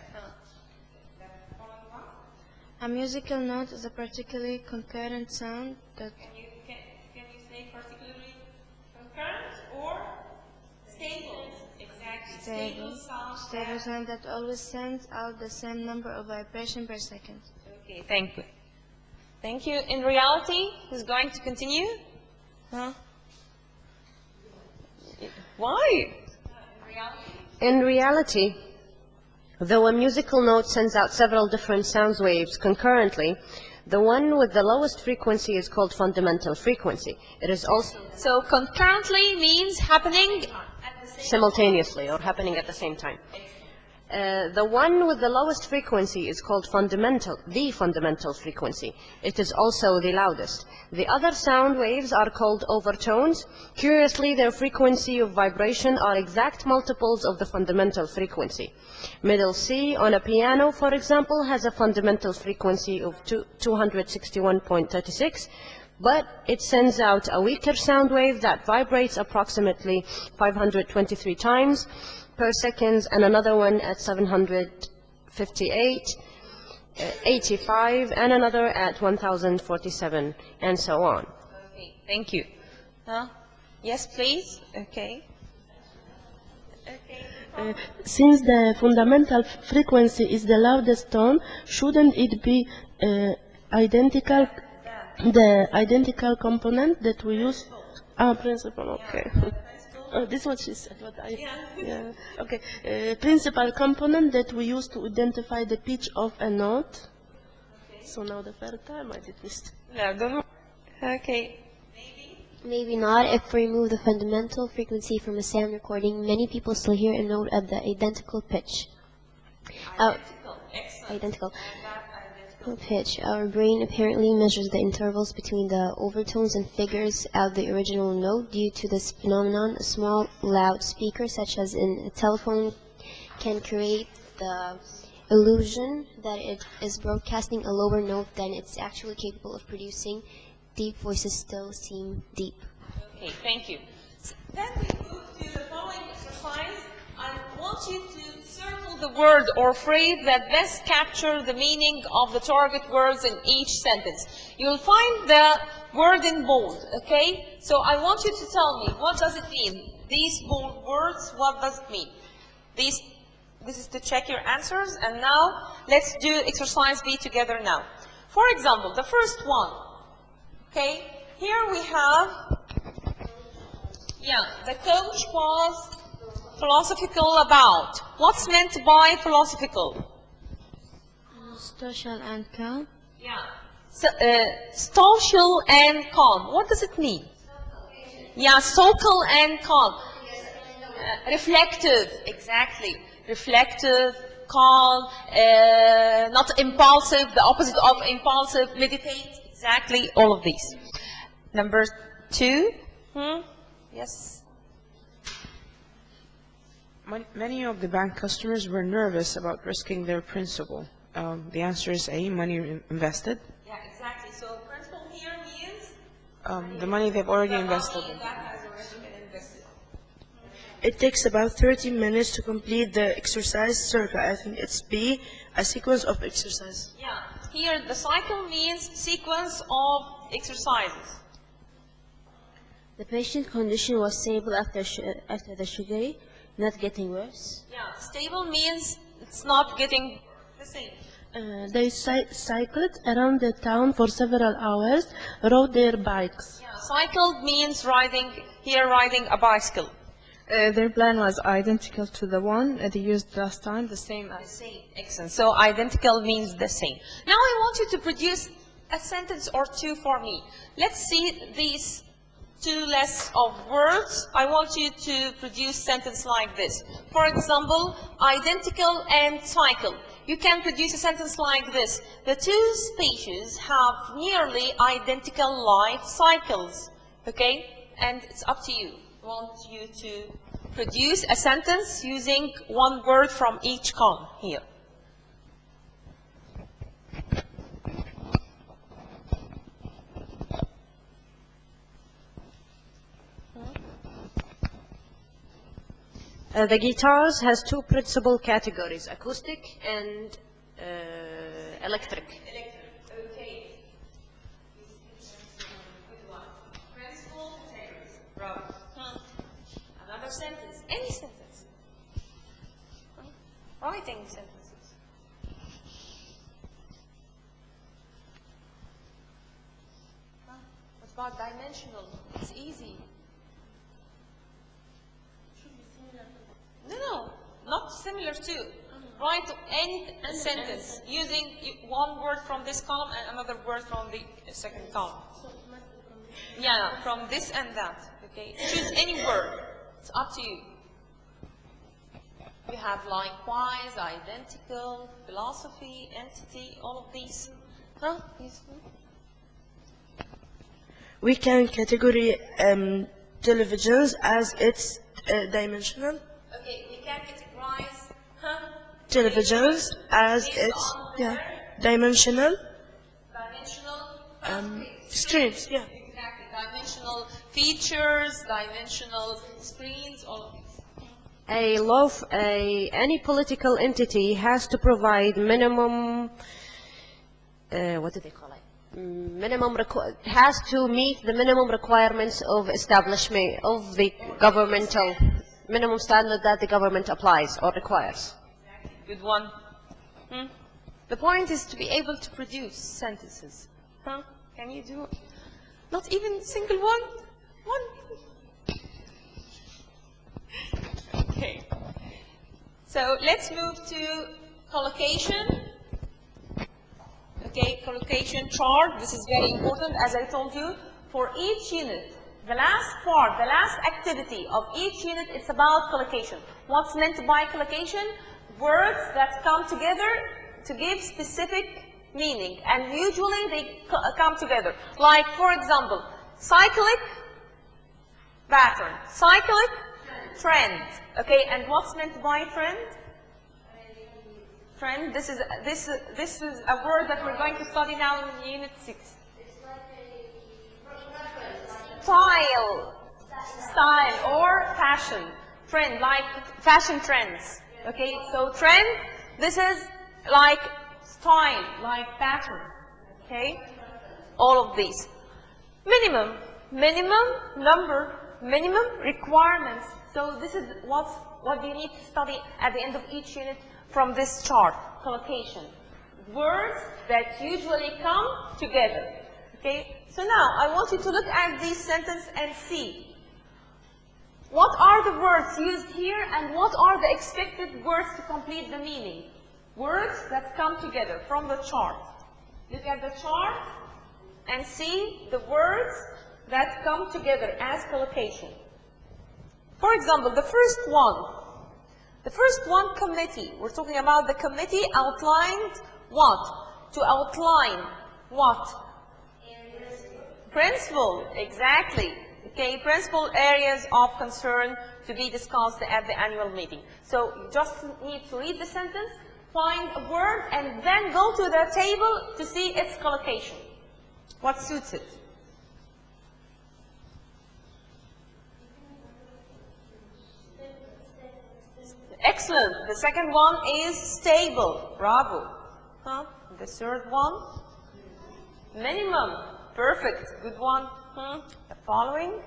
A musical note is a particularly concurrent sound that Can you say particularly concurrent or stable? Exactly. stable sound that always sends out the same number of vibrations per second. Okay, thank you. Thank you. In reality, who's going to continue? Huh? Why? In reality, though a musical note sends out several different sound waves concurrently, the one with the lowest frequency is called fundamental frequency. It is also So concurrently means happening simultaneously or happening at the same time. The one with the lowest frequency is called the fundamental frequency. It is also the loudest. The other sound waves are called overtones. Curiously, their frequency of vibration are exact multiples of the fundamental frequency. Middle C on a piano, for example, has a fundamental frequency of 261.36, but it sends out a weaker sound wave that vibrates approximately 523 times per second, and another one at 758, 85, and another at 1047, and so on. Okay, thank you. Huh? Yes, please. Okay. Since the fundamental frequency is the loudest tone, shouldn't it be identical, the identical component that we use? Principal, okay. This is what she said, what yeah. Okay. Principal component that we use to identify the pitch of a note. Okay. So now the third time I did this. No, don't. Okay. Maybe not. If we remove the fundamental frequency from a sound recording, many people still hear a note at the identical pitch. Identical pitch. Our brain apparently measures the intervals between the overtones and figures out the original note. Due to this phenomenon, a small loudspeaker, such as in a telephone, can create the illusion that it is broadcasting a lower note than it's actually capable of producing. Deep voices still seem deep. Okay, thank you. So then we move to the following exercise. I want you to circle the word or phrase that best capture the meaning of the target words in each sentence. You'll find the word in bold, okay? So I want you to tell me, what does it mean? These bold words, what does it mean? This is to check your answers, and now let's do exercise B together now. For example, the first one. Okay, here we have, the coach was philosophical about. What's meant by philosophical? Social and calm. So, social and calm. What does it mean? Social and calm. Reflective, exactly. Reflective, calm, not impulsive, the opposite of impulsive, meditate. Exactly, all of these. Number 2. Yes. Many of the bank customers were nervous about risking their principal. The answer is A, money invested. Yeah, exactly. So principal here means the money they've already invested. Money that has already been invested. It takes about 30 minutes to complete the exercise circle. I think it's B, a sequence of exercise. Yeah. Here, the cycle means sequence of exercises. The patient condition was stable after the surgery, not getting worse. Yeah, stable means it's not getting the same. They cycled around the town for several hours, rode their bikes. Yeah, cycled means riding a bicycle. Their plan was identical to the one they used last time, the same as. The same, excellent. So identical means the same. Now I want you to produce a sentence or two for me. Let's see these two lists of words. I want you to produce sentence like this. For example, identical and cycle. you can produce a sentence like this. The two species have nearly identical life cycles. Okay? And it's up to you. I want you to produce a sentence using one word from each column here. The guitars has two principal categories, acoustic and electric. Okay. Good one. Principal categories. Bravo. Another sentence. Any sentence. Writing sentences. What about dimensional? It's easy. No, not similar to. Write any sentence using one word from this column and another word from the second column. Yeah, from this and that. Okay, choose any word. It's up to you. We have likewise, identical, philosophy, entity, all of these. Huh? We can categorize televisions as its dimensional. Okay, we can categorize Televisions as its dimensional screens. Yeah. Exactly. Dimensional features, dimensional screens, all of these. Any political entity has to provide minimum, what do they call it? Has to meet the minimum requirements of establishment of the governmental minimum standard that the government applies or requires. Good one. The point is to be able to produce sentences. Can you do not even single one? Okay. So let's move to collocation. Okay, collocation chart. This is very important, as I told you. For each unit, the last part, the last activity of each unit, it's about collocation. What's meant by collocation? Words that come together to give specific meaning, and usually they come together. Like, for example, cyclic pattern, cyclic trend. Okay, and what's meant by trend? Trend. This is a word that we're going to study now in Unit 6. Style or fashion. Trend, like fashion trends. Okay, so trend, this is like style, like pattern. Okay, all of these. Minimum number, minimum requirements. So this is what you need to study at the end of each unit from this chart, collocation. Words that usually come together. Okay, so now I want you to look at this sentence and see what are the words used here and what are the expected words to complete the meaning. Words that come together from the chart. Look at the chart and see the words that come together as collocation. For example, the first one, committee. We're talking about the committee outlined what? To outline what? Principal, exactly. Okay, principal areas of concern to be discussed at the annual meeting. So you just need to read the sentence, find a word, and then go to the table to see its collocation. What suits it? Excellent. The second one is stable. Bravo. The third one? Minimum. Perfect. Good one. The following?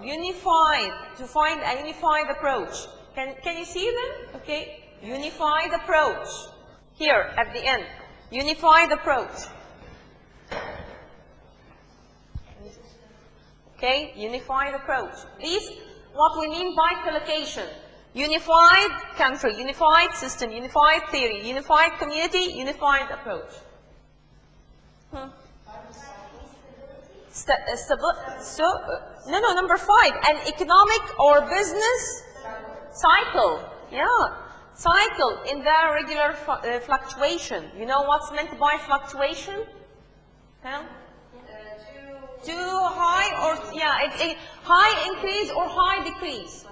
Unified. To find a unified approach. Can you see them? Okay. Unified approach. Here at the end. Unified approach. Okay. Unified approach. These, what we mean by collocation. Unified country, unified system, unified theory, unified community, unified approach. Number 5, an economic or business cycle. Yeah, Cycle in the regular fluctuation. You know what's meant by fluctuation? Huh? Too high or, yeah, high increase or high decrease.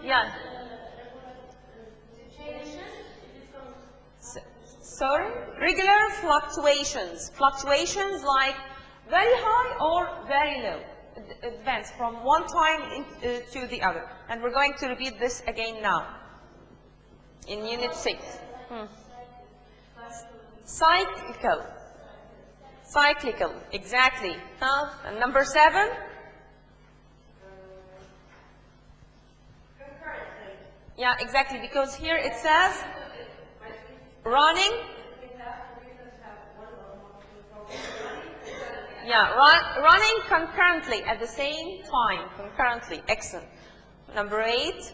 Yeah. Sorry? Regular fluctuations. Fluctuations like very high or very low. It depends from one time to the other. And we're going to repeat this again now. In Unit 6. Cyclical. Cyclical, exactly. And number 7? Yeah, exactly, because here it says running. Yeah, running concurrently at the same time. Concurrently, excellent. Number 8.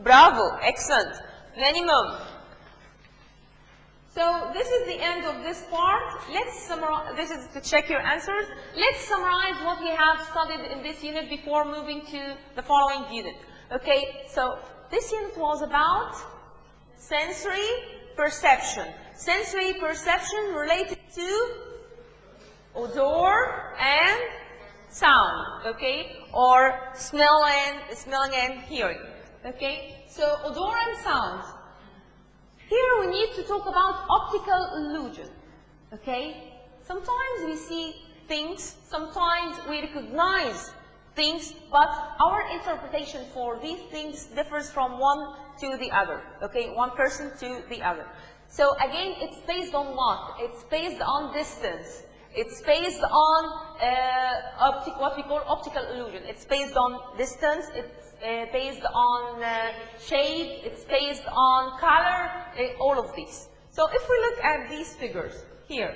Bravo, excellent. Minimum. So this is the end of this part. Let's summarize. This is to check your answers. Let's summarize what we have studied in this unit before moving to the following unit. Okay, so this unit was about sensory perception. Sensory perception related to odor and sound, okay, or smelling and hearing. Okay, so odor and sound. Here we need to talk about optical illusion. Okay, sometimes we see things, sometimes we recognize things, but our interpretation for these things differs from one to the other. Okay, one person to the other. So again, it's based on what? It's based on distance. It's based on what we call optical illusion. It's based on distance. It's based on shade. It's based on color. All of these. So if we look at these figures here,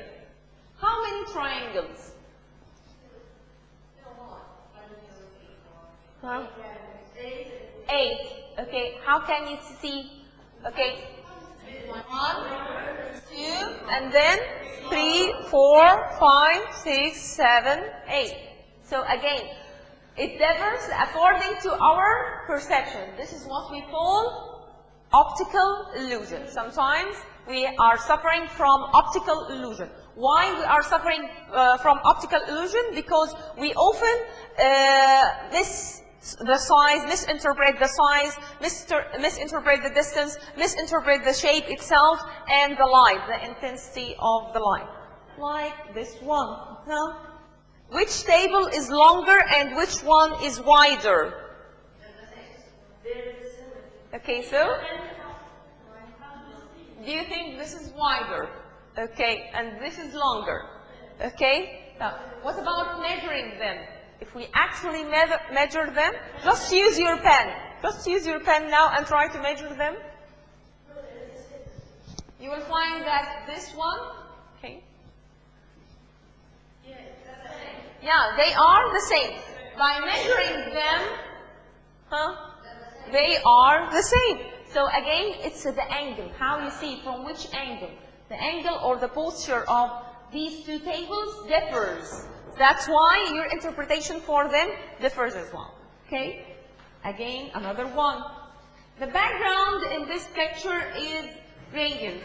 how many triangles? Huh? 8. Okay. How can you see? Okay. 1, 2, and then 3, 4, 5, 6, 7, 8. So again, it differs according to our perception. This is what we call optical illusion. Sometimes we are suffering from optical illusion. Why we are suffering from optical illusion? Because we often the size, misinterpret the size, misinterpret the distance, misinterpret the shape itself and the light, the intensity of the light. Like this one. Huh? Which table is longer and which one is wider? Okay, so? Do you think this is wider? Okay, and this is longer. Okay? Now, what about measuring them? If we actually measure them, just use your pen. Just use your pen now and try to measure them. You will find that this one, okay. Yeah, they are the same. By measuring them, they are the same. So again, it's the angle, how you see, from which angle. The angle or the posture of these two tables differs. That's why your interpretation for them differs as well. Okay? Again, another one. The background in this picture is gradient.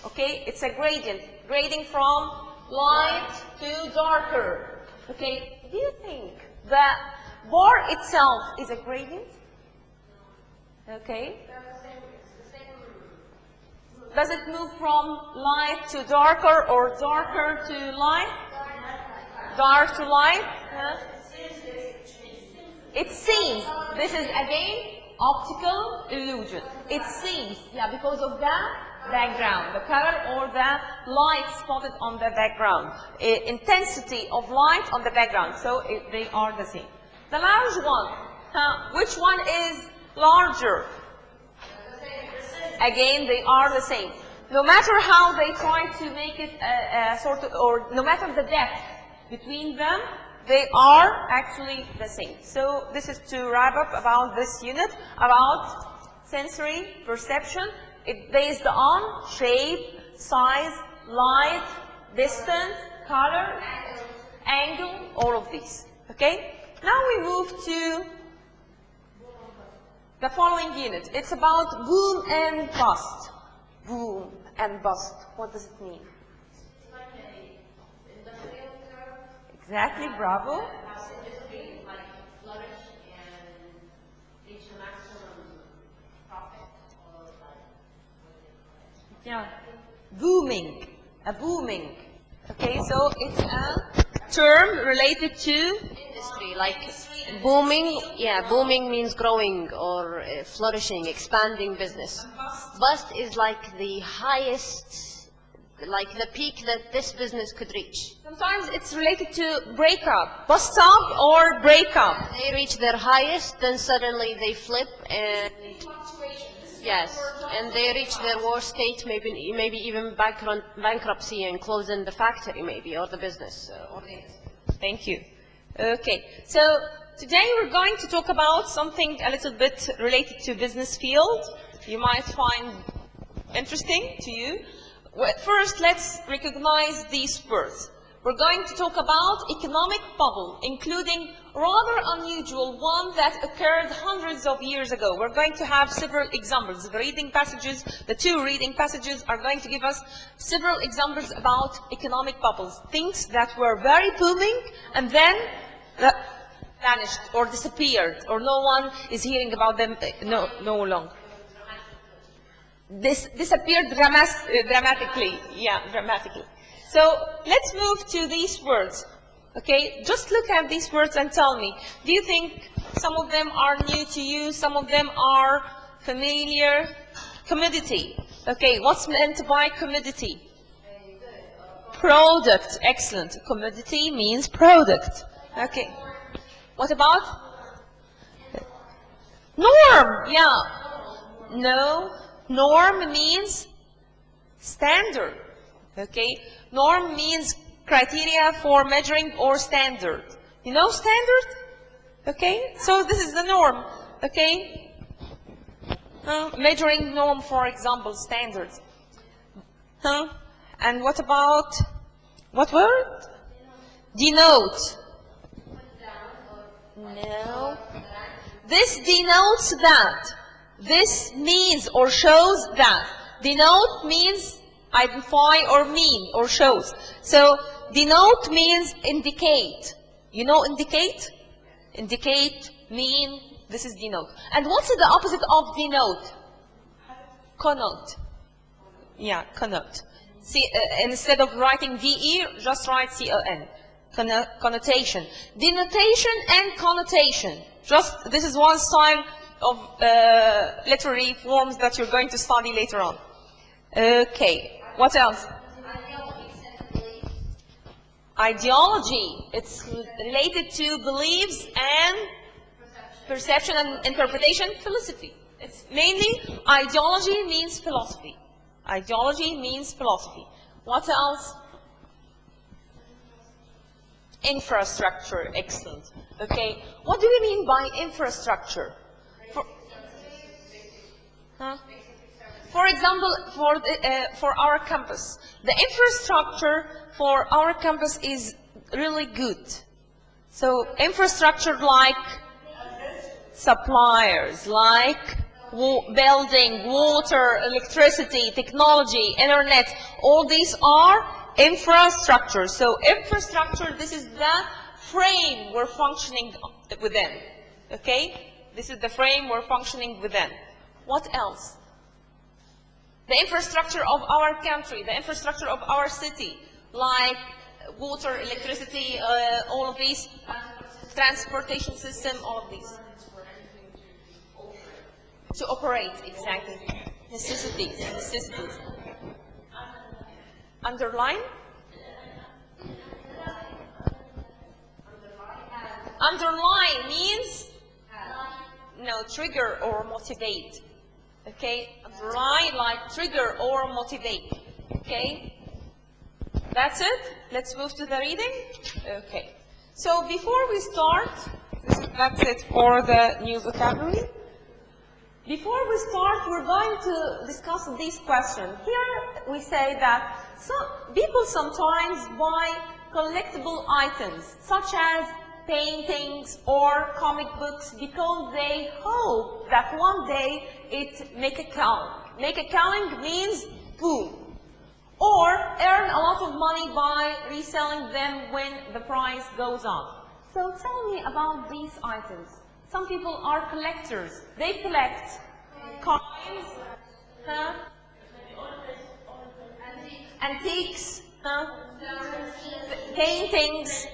Okay? It's a gradient. Grading from light to darker. Okay? Do you think the bar itself is a gradient? Okay? Does it move from light to darker or darker to light? Dark to light? It seems. This is again optical illusion. It seems, yeah, because of the background, the color or the light spotted on the background, intensity of light on the background. So they are the same. The large one, which one is larger? Again, they are the same. No matter how they try to make it sort of, or no matter the depth between them, they are actually the same. So this is to wrap up about this unit, about sensory perception. It's based on shape, size, light, distance, color, angle, all of these. Okay? Now we move to the following unit. It's about boom and bust. Boom and bust. What does it mean? It's like an industrial term. Exactly, bravo. How industry like flourish and reach a maximum profit or like what do you call it? Yeah. Booming. A booming. Okay, so it's a term related to Industry, like booming, yeah, booming means growing or flourishing, expanding business. Bust is like the highest, like the peak that this business could reach. sometimes it's related to breakup. Bust up or breakup. They reach their highest, then suddenly they flip and yes, and they reach their worst state, maybe even bankruptcy and closing the factory maybe or the business. Thank you. Okay, so today we're going to talk about something a little bit related to business field. You might find interesting to you. Well, first, let's recognize these words. We're going to talk about economic bubble, including rather unusual one that occurred hundreds of years ago. We're going to have several examples. The reading passages, the two reading passages are going to give us several examples about economic bubbles, things that were very booming and then vanished or disappeared, or no one is hearing about them no longer. This disappeared dramatically. Yeah, dramatically. So let's move to these words. Okay, just look at these words and tell me, do you think some of them are new to you, some of them are familiar? Commodity. Okay, what's meant by commodity? Product. Excellent. Commodity means product. Okay. What about? Norm. Yeah. No. Norm means standard. Okay. Norm means criteria for measuring or standard. You know standard? Okay. So this is the norm. Okay. Measuring norm, for example, standards. And what about, what word? Denote. No. This denotes that. This means or shows that. Denote means identify or mean or shows. So denote means indicate. You know indicate? Indicate, mean, this is denote. And what's the opposite of denote? Connote. Yeah, connote. See, instead of writing DE, just write CON. Connotation. Denotation and connotation. Just, this is one style of literary forms that you're going to study later on. Okay, what else? Ideology. It's related to beliefs and perception and interpretation. Philosophy. It's mainly ideology means philosophy. Ideology means philosophy. What else? Infrastructure. Excellent. Okay. What do we mean by infrastructure? For example, for our campus, the infrastructure for our campus is really good. So infrastructure like suppliers, like building, water, electricity, technology, internet, all these are infrastructure. So infrastructure, this is the frame we're functioning within. Okay? This is the frame we're functioning within. What else? The infrastructure of our country, the infrastructure of our city, like water, electricity, all of these, transportation system, all of these. To operate, exactly. Necessities, necessities. Underline? Underline means? No, trigger or motivate. Okay? Underline like trigger or motivate. Okay? That's it? Let's move to the reading? Okay. So before we start, that's it for the new vocabulary. Before we start, we're going to discuss these questions. Here we say that some people sometimes buy collectible items, such as paintings, or comic books because they hope that one day it make a killing. Make a killing means boom. Or earn a lot of money by reselling them when the price goes up. So tell me about these items. Some people are collectors. They collect coins, antiques, paintings,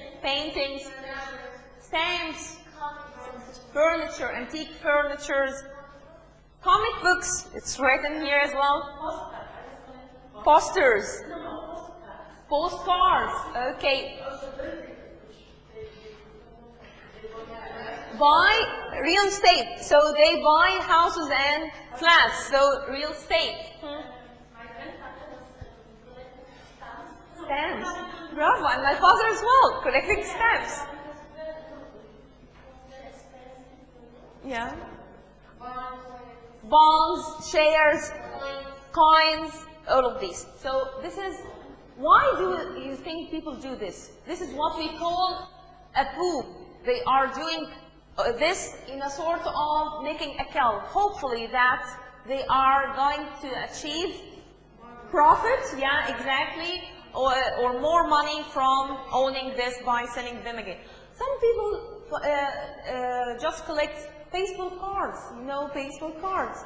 stamps, furniture, antique furnitures, comic books, it's written here as well, posters, postcards, okay. Buy real estate, so they buy houses and flats, so real estate. Stamps. Bravo, and my father as well, collecting stamps. Yeah. Bonds, shares, coins, all of these. So this is, why do you think people do this? This is what we call a boom. They are doing this in a sort of making a kill. Hopefully that they are going to achieve profit, yeah, exactly, or more money from owning this by selling them again. Some people just collect baseball cards, you know, baseball cards.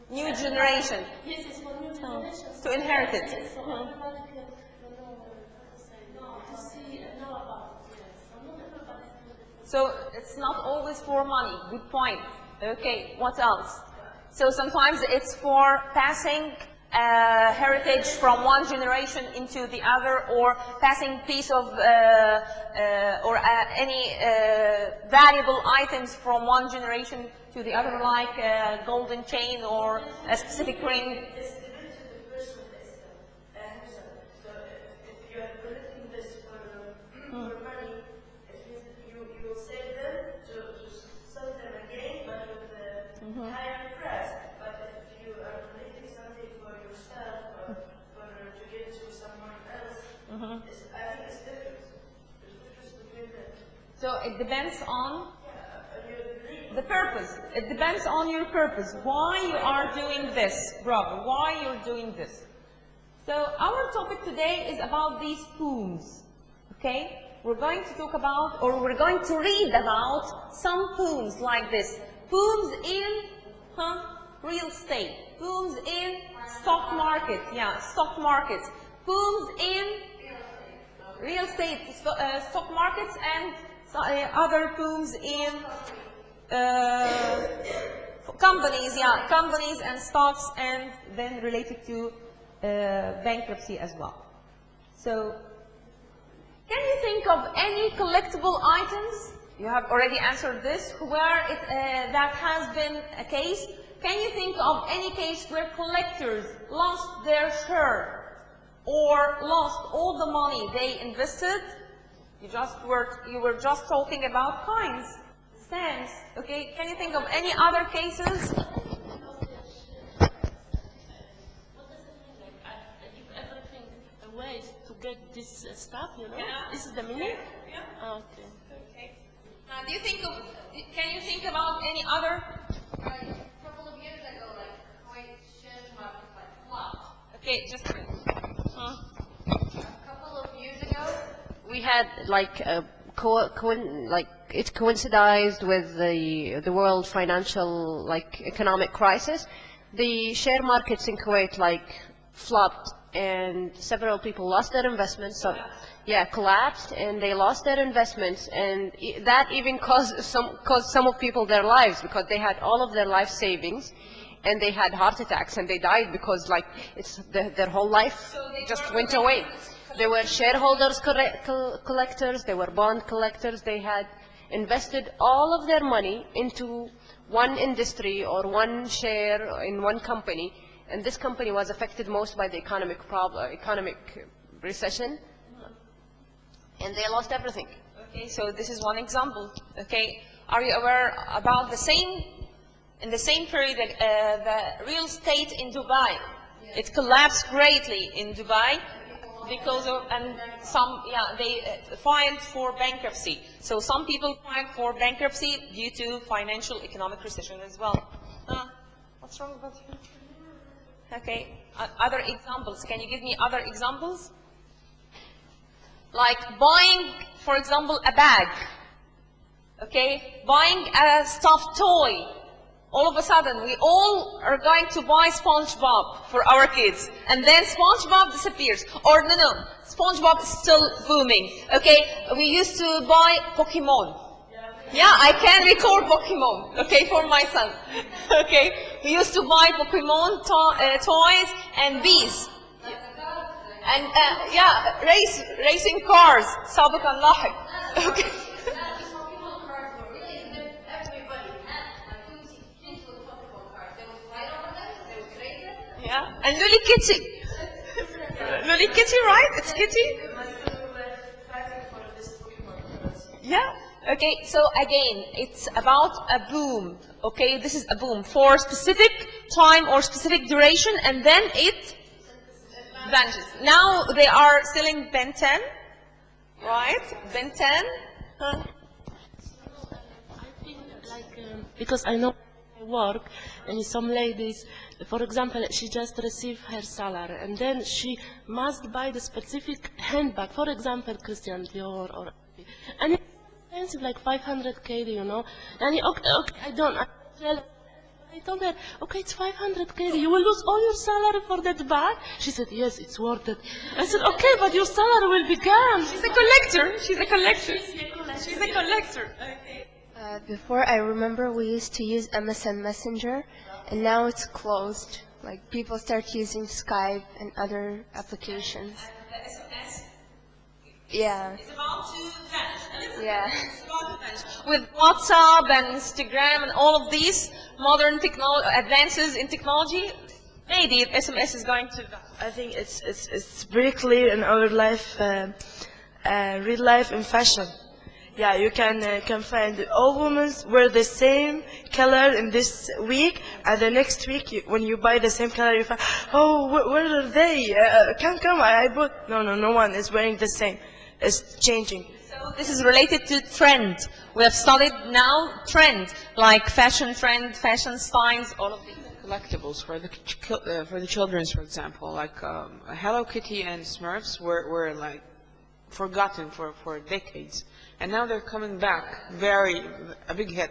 New generation. To inherit it. So it's not always for money. Good point. Okay, what else? So sometimes it's for passing heritage from one generation into the other, or passing piece of or any valuable items from one generation to the other, like a golden chain or a specific ring. Higher price, but if you are collecting something for yourself or to give to someone else, I think it's different. There's difference between them. So it depends on the purpose. It depends on your purpose. Why you are doing this, brother? Why you're doing this? So our topic today is about these poems. Okay? We're going to talk about, or we're going to read about some poems like this. Poems in real estate, poems in stock market, yeah, stock markets, poems in real estate, stock markets, and other poems in companies, yeah, companies and stocks, and then related to bankruptcy as well. So, can you think of any collectible items? You have already answered this, where that has been a case. Can you think of any case where collectors lost their share or lost all the money they invested? You were just talking about coins, stamps. Okay, can you think of any other cases? Ways to get this stuff, you know? Yeah. This is the meaning? Yeah. Okay. Okay. Now, can you think about any other? A couple of years ago, like, Kuwait shares market like flopped. Okay, just a minute. A couple of years ago, We had like it coincided with the world financial economic crisis. The share markets in Kuwait flopped, and several people lost their investments. So yeah, collapsed, and they lost their investments, and that even caused some of people their lives, because they had all of their life savings, and they had heart attacks, and they died because it's their whole life just went away. They were shareholders collectors, they were bond collectors, they had invested all of their money into one industry or one share in one company, and this company was affected most by the economic recession, and they lost everything. Okay, so this is one example. Okay, Are you aware about the same, in the same period, the real estate in Dubai? It collapsed greatly in Dubai because of, and some, they filed for bankruptcy. So some people filed for bankruptcy due to financial economic recession as well. What's wrong about you? Okay, other examples. Can you give me other examples? Like buying, for example, a bag. Okay, buying a stuffed toy. All of a sudden, we all are going to buy SpongeBob for our kids. And then SpongeBob disappears. Or no, SpongeBob is still booming. Okay, we used to buy Pokemon. Yeah, I can record Pokemon, okay, for my son. Okay, we used to buy Pokemon toys and bees. And yeah, racing cars, سابق لاحق. Okay. Yeah, and Lily Kitty. Lily Kitty, right? It's Kitty? Yeah. Okay, so again, it's about a boom. Okay, this is a boom for specific time or specific duration, and then it vanishes. Now they are selling Ben 10, right? Ben 10. Huh? I think like because I know I work and some ladies, for example, she just received her salary and then she must buy the specific handbag, for example, Christian Dior or, and it's expensive, like 500K, you know. And I told her, okay, it's 500K, you will lose all your salary for that bag? She said, yes, it's worth it. I said, okay, but your salary will be gone. She's a collector. She's a collector. She's a collector. Okay. Before, I remember we used to use MSN Messenger, and now it's closed. Like, people start using Skype and other applications. And the SMS? Yeah. It's about to vanish. Yeah. It's about to vanish. With WhatsApp and Instagram and all of these modern advances in technology, maybe SMS is going to vanish. I think it's very clear in our life, real life in fashion. Yeah, you can find all women wear the same color in this week, and the next week when you buy the same color, you find, oh, where are they? Come, I bought. No one is wearing the same. It's changing. So this is related to trend. We have studied now trend, like fashion trend, fashion styles, all of these. Collectibles for the children's, for example, like Hello Kitty and Smurfs were like forgotten for decades, and now they're coming back, a big hit.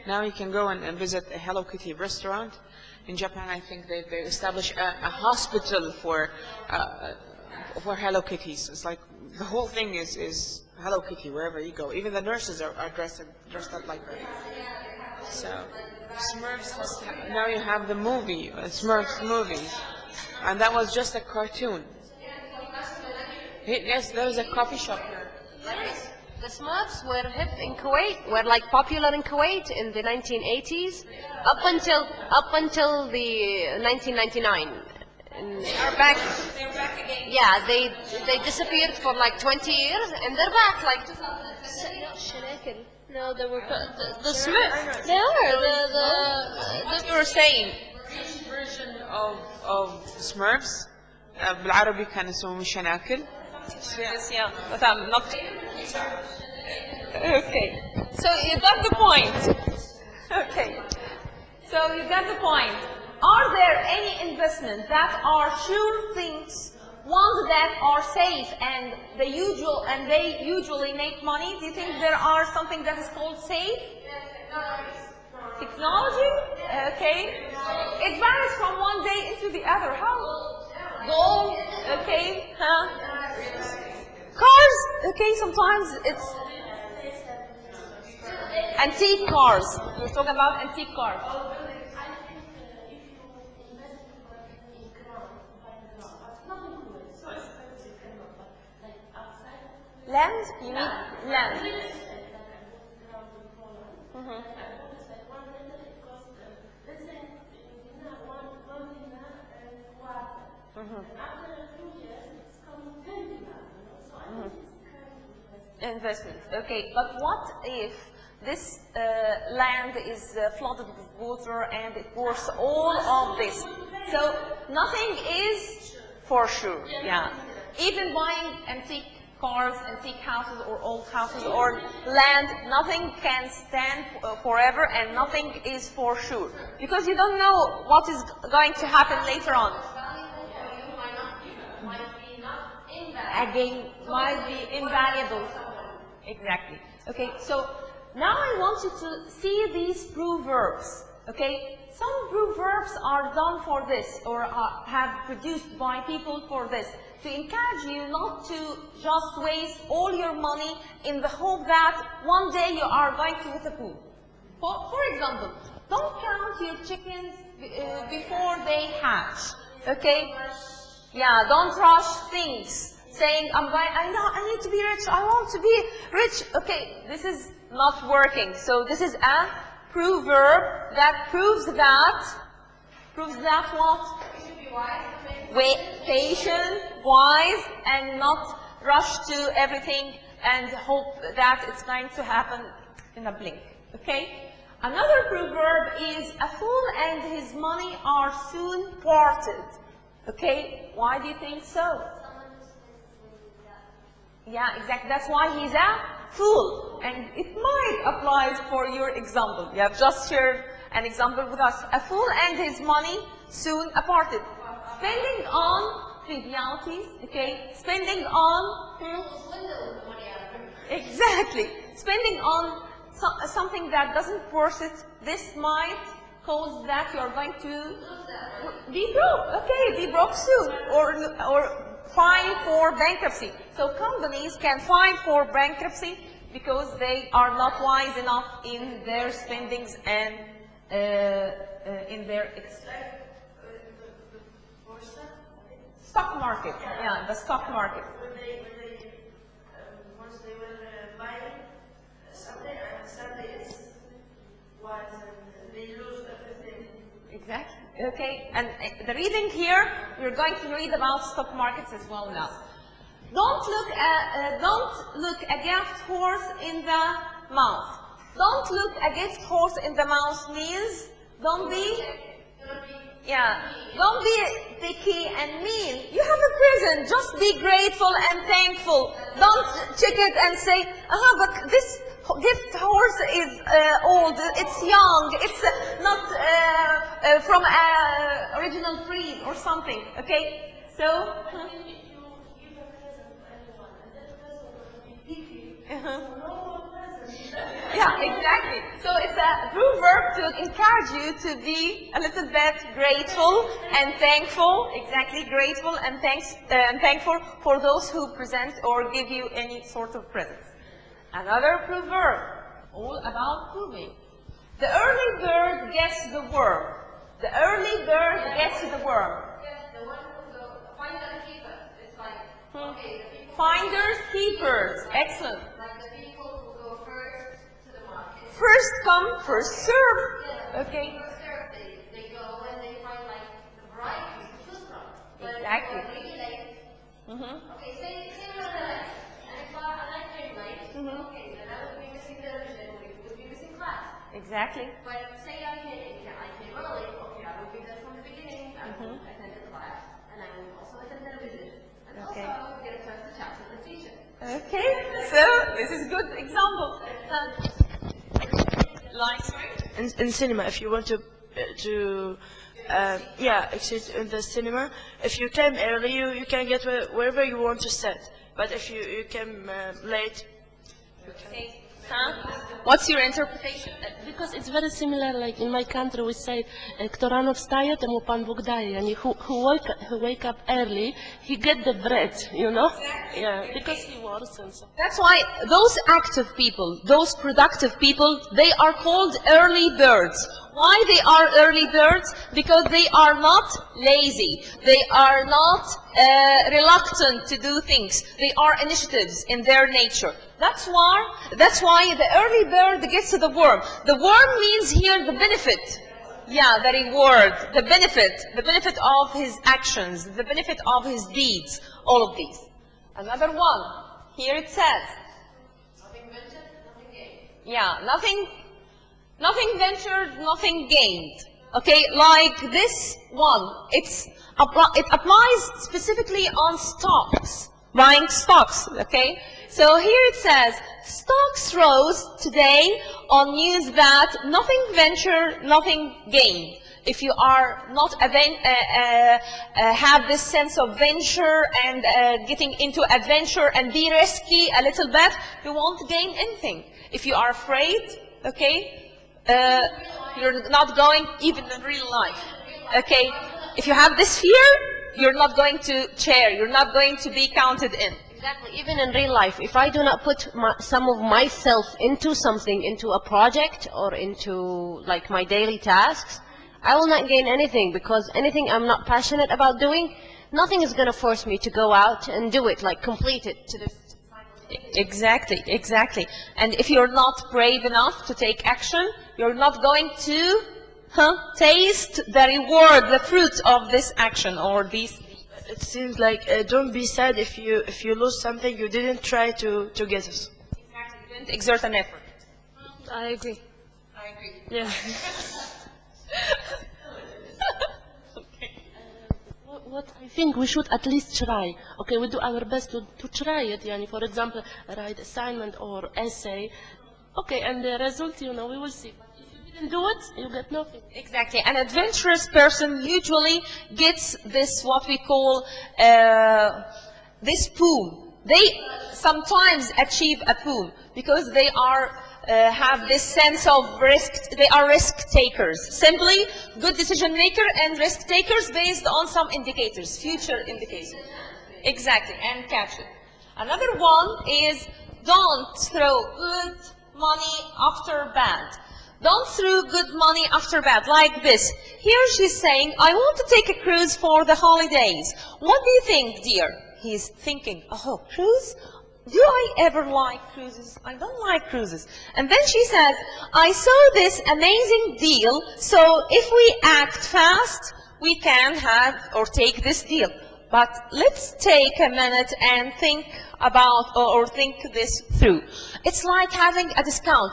Now you can go and visit a Hello Kitty restaurant. In Japan, I think they established a hospital for Hello Kitties. It's like the whole thing is Hello Kitty wherever you go. Even the nurses are dressed up like her. So Smurfs now you have the movie, Smurfs movie, and that was just a cartoon. Yes, there was a coffee shop here. The Smurfs were hip in Kuwait, were like popular in Kuwait in the 1980s, up until the 1999. They're back again. Yeah, they disappeared for like 20 years, and they're back like. No, they were the Smurfs. They are You were saying version of Smurfs بالعربي كان اسمه مشناكل. yes, yeah, but I'm not. Okay, so you got the point. Okay, so you got the point. Are there any investments that are sure things, ones that are safe and they usually make money? Do you think there are something that is called safe? Technology? Okay. It varies from one day into the other. How? Gold? Okay. Huh? Cars? Okay, sometimes it's antique cars. We're talking about antique cars. Land? You mean land? Investment. Okay, but what if this land is flooded with water and it pours all of this. So nothing is for sure, yeah. Even buying antique cars, antique houses or old houses or land, nothing can stand forever and nothing is for sure. Because you don't know what is going to happen later on. Again, might be invaluable. Exactly. Okay, so now I want you to see these proverbs. Okay, some proverbs are done for this or have produced by people for this, to encourage you not to just waste all your money in the hope that one day you are going to hit a pool. For example, don't count your chickens before they hatch. Okay? Yeah, don't rush things. Saying, I need to be rich, I want to be rich. Okay, this is not working. So this is a proverb that proves that what? Wait, patient, wise, and not rush to everything and hope that it's going to happen in a blink. Okay? Another proverb is, a fool and his money are soon parted. Okay? Why do you think so? Yeah, exactly. That's why he's a fool. And it might apply for your example. You have just shared an example with us. A fool and his money soon parted. Spending on trivialities, okay? Spending on... Exactly. Spending on something that doesn't worth it, this might cause that you're going to be broke. Okay, be broke soon. Or file for bankruptcy. So companies can file for bankruptcy because they are not wise enough in their spendings and in their stock market. Yeah, the stock market. Once they will buy something and Sunday is wise and they lose everything. Exactly. Okay, and the reading here, we're going to read about stock markets as well now. Don't look a gift horse in the mouth. Don't look a gift horse in the mouth means don't be picky and mean. You have a present, just be grateful and thankful. Don't check it and say, but this gift horse is old, it's young, it's not from an original breed or something, okay? So, yeah, exactly. So it's a proverb to encourage you to be a little bit grateful and thankful. Exactly, grateful and thankful for those who present or give you any sort of presents. Another proverb, all about proving. The early bird gets the worm. The early bird gets the worm. The one who goes, finder and keeper. It's like, okay, the people. Finders, keepers. Excellent. Like the people who go first to the market. First come, first serve. Yeah, okay. First serve, they go and they find like the varieties to choose from. But Exactly. if you're really late. Okay, say we're late. And if I came late, okay, then I would be missing television, would be missing class. Exactly. But say I came early, okay, I would be there from the beginning, I would attend the class, and I would also attend television. And also I would get a chance to chat with the teacher. Okay, so this is a good example. In cinema, if you want to in the cinema, if you came early, you can get wherever you want to sit. But if you came late, you can. What's your interpretation? Because it's very similar, like in my country we say, kto rano wstaje, temu Pan Bóg daje. And who wake up early, he get the bread, you know? Yeah, because he works and so. That's why those active people, those productive people, they are called early birds. Why they are early birds? Because they are not lazy. They are not reluctant to do things. They are initiatives in their nature. That's why the early bird gets to the worm. The worm means here the benefit. Yeah, the reward, the benefit of his actions, the benefit of his deeds, all of these. Another one. Here it says. Nothing ventured, nothing gained. Yeah, nothing ventured, nothing gained. Okay, like this one, it applies specifically on stocks, buying stocks, okay? So here it says, stocks rose today on news that nothing ventured, nothing gained. If you are not have this sense of venture and getting into adventure and be risky a little bit, you won't gain anything. If you are afraid, okay, you're not going even in real life. Okay, if you have this fear, you're not going to share. You're not going to be counted in. Exactly. Even in real life, if I do not put some of myself into something, into a project or into like my daily tasks, I will not gain anything, because anything I'm not passionate about doing, nothing is going to force me to go out and do it, like complete it to the... Exactly, exactly. And if you're not brave enough to take action, you're not going to taste the reward, the fruit of this action or these. It seems like don't be sad if you lose something you didn't try to get it. Exactly. You didn't exert an effort. I agree. I agree. Yeah. What I think we should at least try. Okay, we do our best to try it. Yani, for example, write assignment or essay. Okay, and the result, we will see. But if you didn't do it, you get nothing. Exactly. An adventurous person usually gets this, what we call, this pool. They sometimes achieve a pool because they are have this sense of risk. They are risk takers. Simply good decision maker and risk takers based on some indicators, future indicators. Exactly, and catch it. Another one is don't throw good money after bad. Don't throw good money after bad, like this. Here she's saying, I want to take a cruise for the holidays. What do you think, dear? He's thinking, oh, cruise? Do I ever like cruises? I don't like cruises. And then she says, I saw this amazing deal, so if we act fast, we can have or take this deal. But let's take a minute and think about or think this through. It's like having a discount.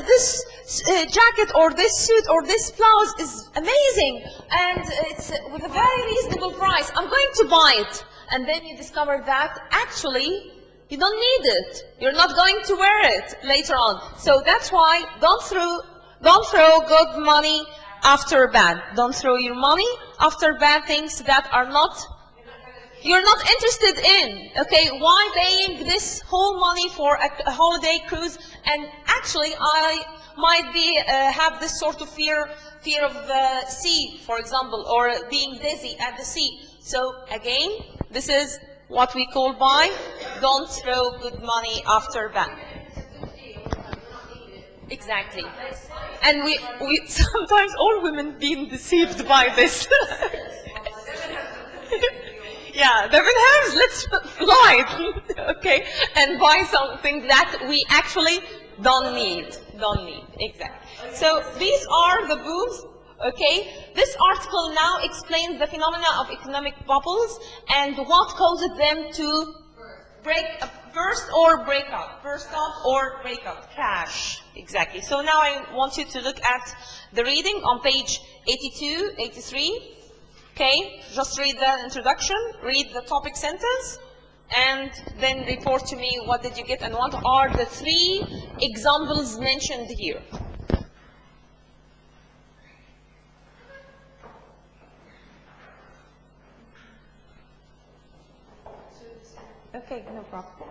This jacket or this suit or this blouse is amazing and it's with a very reasonable price. I'm going to buy it. And then you discover that actually you don't need it. You're not going to wear it later on. So that's why don't throw good money after bad. Don't throw your money after bad things that are you're not interested in. Okay, why paying this whole money for a holiday cruise? And actually, I might be have this sort of fear of the sea, for example, or being dizzy at the sea. So again, this is what we call don't throw good money after bad. Exactly. And we sometimes all women being deceived by this. Yeah, the have, let's fly, okay, and buy something that we actually don't need, exactly. So these are the booms, okay. This article now explains the phenomena of economic bubbles and what causes them to burst or break out, crash, exactly. So now I want you to look at the reading on page 82, 83. Okay, just read the introduction, read the topic sentence, and then report to me what did you get and what are the 3 examples mentioned here. Okay, no problem.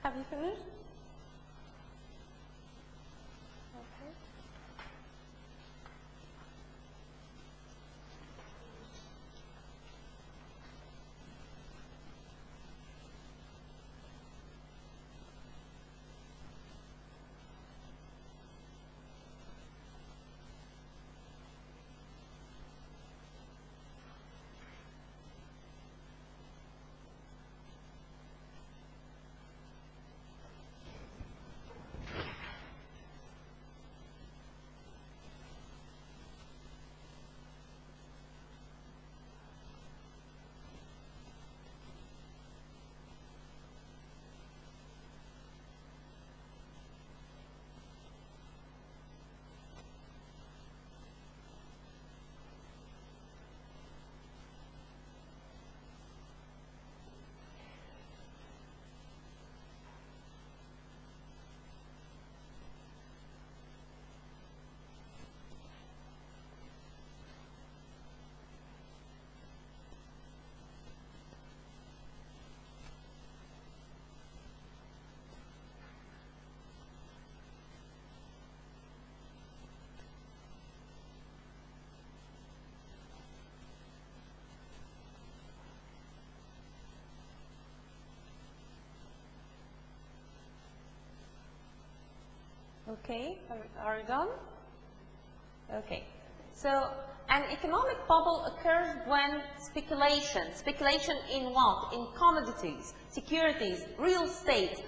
have you finished? Okay, are you done? Okay. So an economic bubble occurs when speculation in what? In commodities, securities, real estate,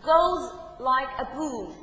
goes like a boom,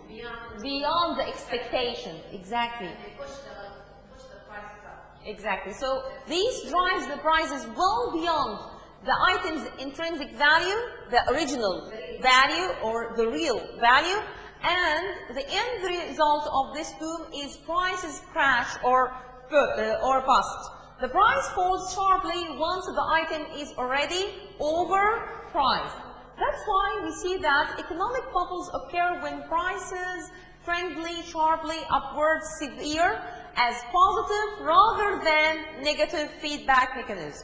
beyond the expectation. Exactly. And they push the prices up. Exactly. So this drives the prices well beyond the item's intrinsic value, the original value or the real value, and the end result of this boom is prices crash or bust. The price falls sharply once the item is already overpriced. That's why we see that economic bubbles occur when prices trendly sharply upwards severe as positive rather than negative feedback mechanisms.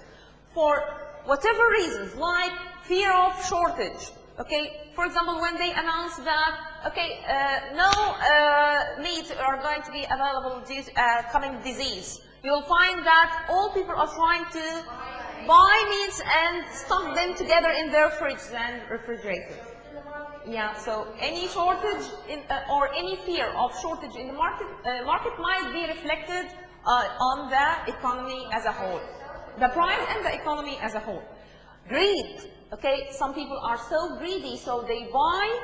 For whatever reasons, like fear of shortage, okay, for example, when they announce that, okay, no meat are going to be available due to coming disease, you'll find that all people are trying to buy meats and stuff them together in their fridges and refrigerators. Yeah, so any shortage in, or any fear of shortage in the market might be reflected on the economy as a whole. The price and the economy as a whole. Greed, okay, some people are so greedy, so they buy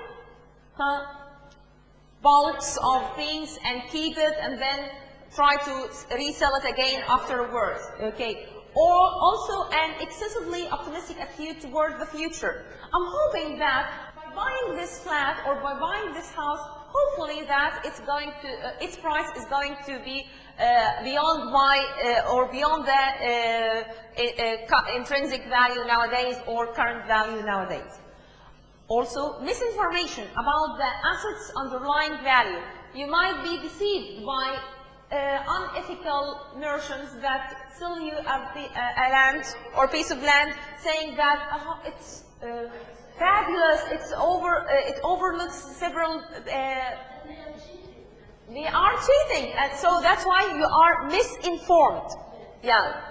bulks of things and keep it and then try to resell it again afterwards, okay. Or also an excessively optimistic attitude toward the future. I'm hoping that by buying this flat or by buying this house, hopefully that it's going to, its price is going to be beyond my or beyond the intrinsic value nowadays or current value nowadays. Also, misinformation about the asset's underlying value. You might be deceived by unethical notions that sell you a land or piece of land, saying that it's fabulous, it overlooks several. They are cheating, and so that's why you are misinformed. Yeah.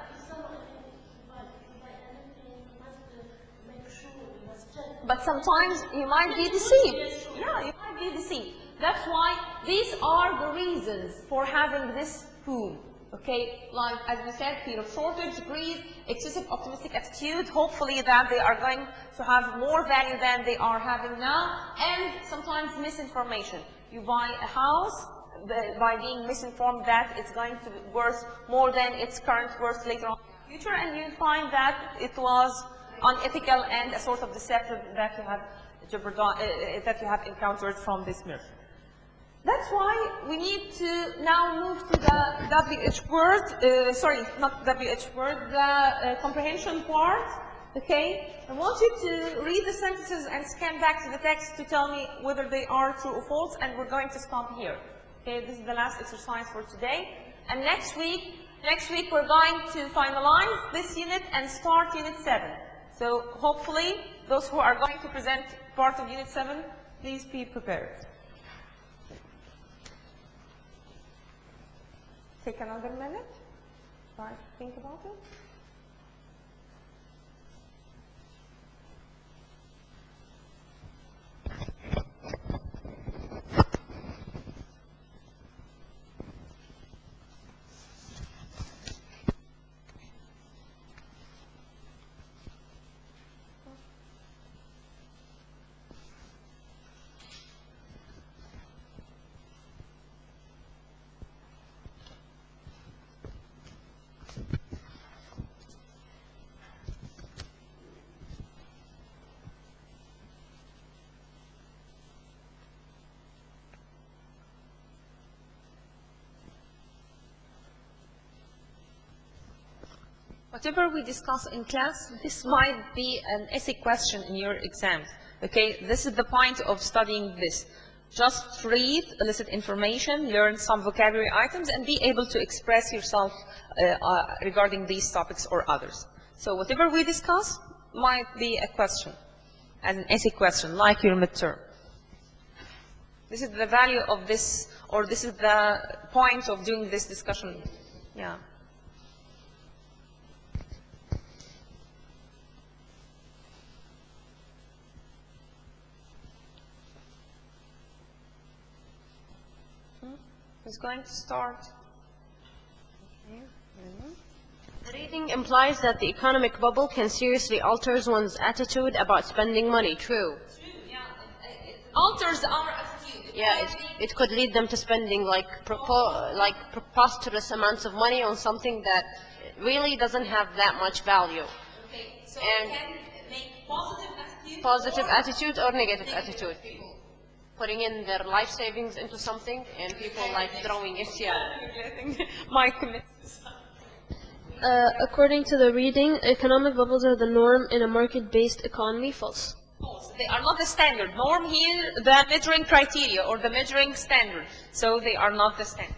But sometimes you might be deceived. Yeah, you might be deceived. That's why these are the reasons for having this boom. Okay, like as we said, fear of shortage, greed, excessive optimistic attitude, hopefully that they are going to have more value than they are having now, and sometimes misinformation. You buy a house by being misinformed that it's going to be worth more than its current worth later on in the future, and you find that it was unethical and a sort of deception that you have encountered from this myth. That's why we need to now move to the WH word, sorry, not WH word, the comprehension part, okay? I want you to read the sentences and scan back to the text to tell me whether they are true or false, and we're going to stop here. Okay, this is the last exercise for today. And next week we're going to finalize this unit and start unit 7. So hopefully those who are going to present part of Unit 7, please be prepared. Take another minute. Try to think about it. Whatever we discuss in class, this might be an essay question in your exam. Okay, this is the point of studying this. Just read, elicit information, learn some vocabulary items, and be able to express yourself regarding these topics or others. So whatever we discuss might be a question, as an essay question, like your midterm. This is the value of this, or this is the point of doing this discussion. Yeah. Who's going to start? The reading implies that the economic bubble can seriously alter one's attitude about spending money. True. It alters our attitude. Yeah, it could lead them to spending like preposterous amounts of money on something that really doesn't have that much value. Okay, so and it can make positive attitude or negative attitude. Putting in their life savings into something, and people like throwing it. Yeah. My commitment. According to the reading, economic bubbles are the norm in a market-based economy. False. False. They are not the standard. Norm here, the measuring criteria or the measuring standard. So they are not the standard.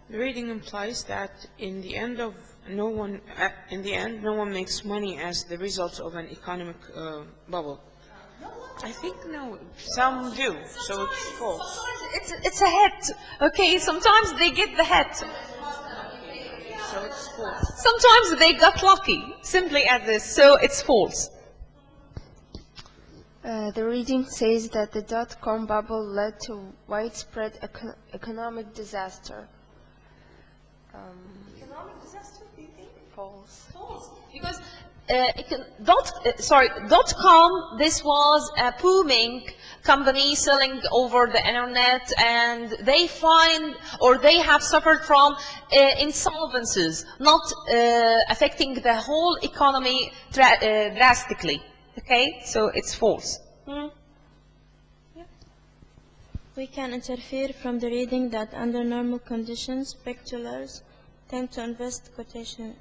The reading implies that in the end, no one makes money as the result of an economic bubble. I think no, some do, so it's false. It's a hit, okay? Sometimes they get the hit. So it's false. Sometimes they got lucky, simply as this, so it's false. The reading says that the dot-com bubble led to widespread economic disaster. Economic disaster, do you think? False. False. Because .com, this was a booming company selling over the internet, and they find, or they have suffered from insolvencies, not affecting the whole economy drastically. Okay, so it's false. We can interfere from the reading that under normal conditions, speculators tend to invest quotation.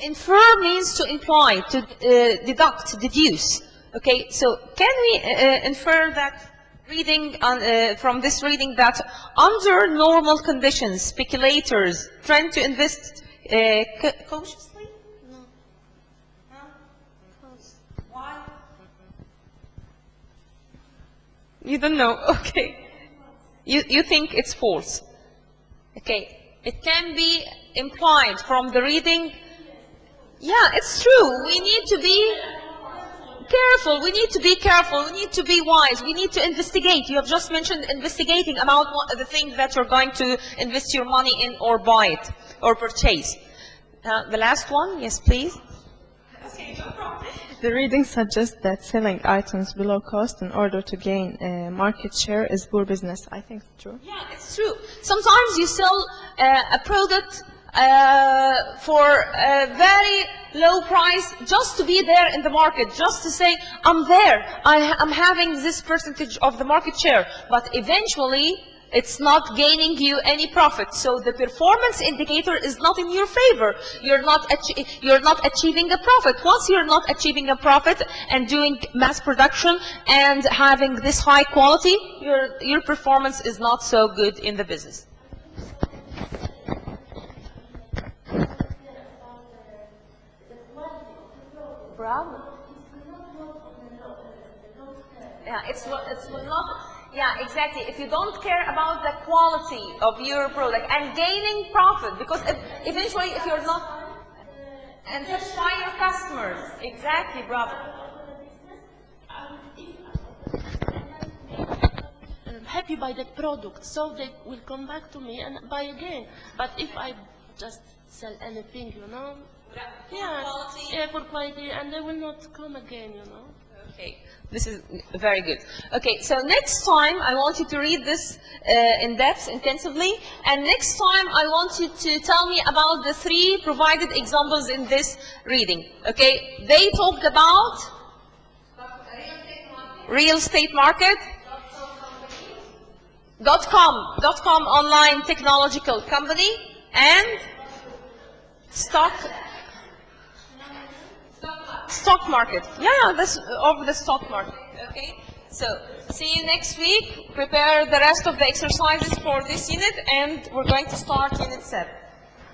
Infer means to imply, to deduct, deduce. Okay, so can we infer that reading from this reading that under normal conditions, speculators tend to invest cautiously? No. Huh? Why? You don't know. Okay. You think it's false. Okay. It can be implied from the reading. Yeah, it's true. We need to be careful. We need to be careful. We need to be wise. We need to investigate. You have just mentioned investigating about the things that you're going to invest your money in or buy it or purchase. The last one, yes, please. Okay, no problem. The reading suggests that selling items below cost in order to gain market share is poor business. I think it's true. Yeah, it's true. Sometimes you sell a product for a very low price just to be there in the market, just to say, I'm there, I'm having this percentage of the market share, but eventually it's not gaining you any profit. So the performance indicator is not in your favor. You're not achieving a profit. Once you're not achieving a profit and doing mass production and having this high quality, your performance is not so good in the business. Bravo. it will not. Yeah, exactly. If you don't care about the quality of your product and gaining profit, because eventually, if you're not and satisfy your customers, exactly, bravo. Happy by the product, so they will come back to me and buy again. But if I just sell anything, you know, yeah, for quality, and they will not come again, you know. Okay, this is very good. Okay, so next time I want you to read this in depth, intensively, and next time I want you to tell me about the 3 provided examples in this reading. Okay, they talked about real estate market, .com online technological company, and stock market. Yeah, that's over the stock market. Okay, so see you next week. Prepare the rest of the exercises for this unit, and we're going to start unit 7.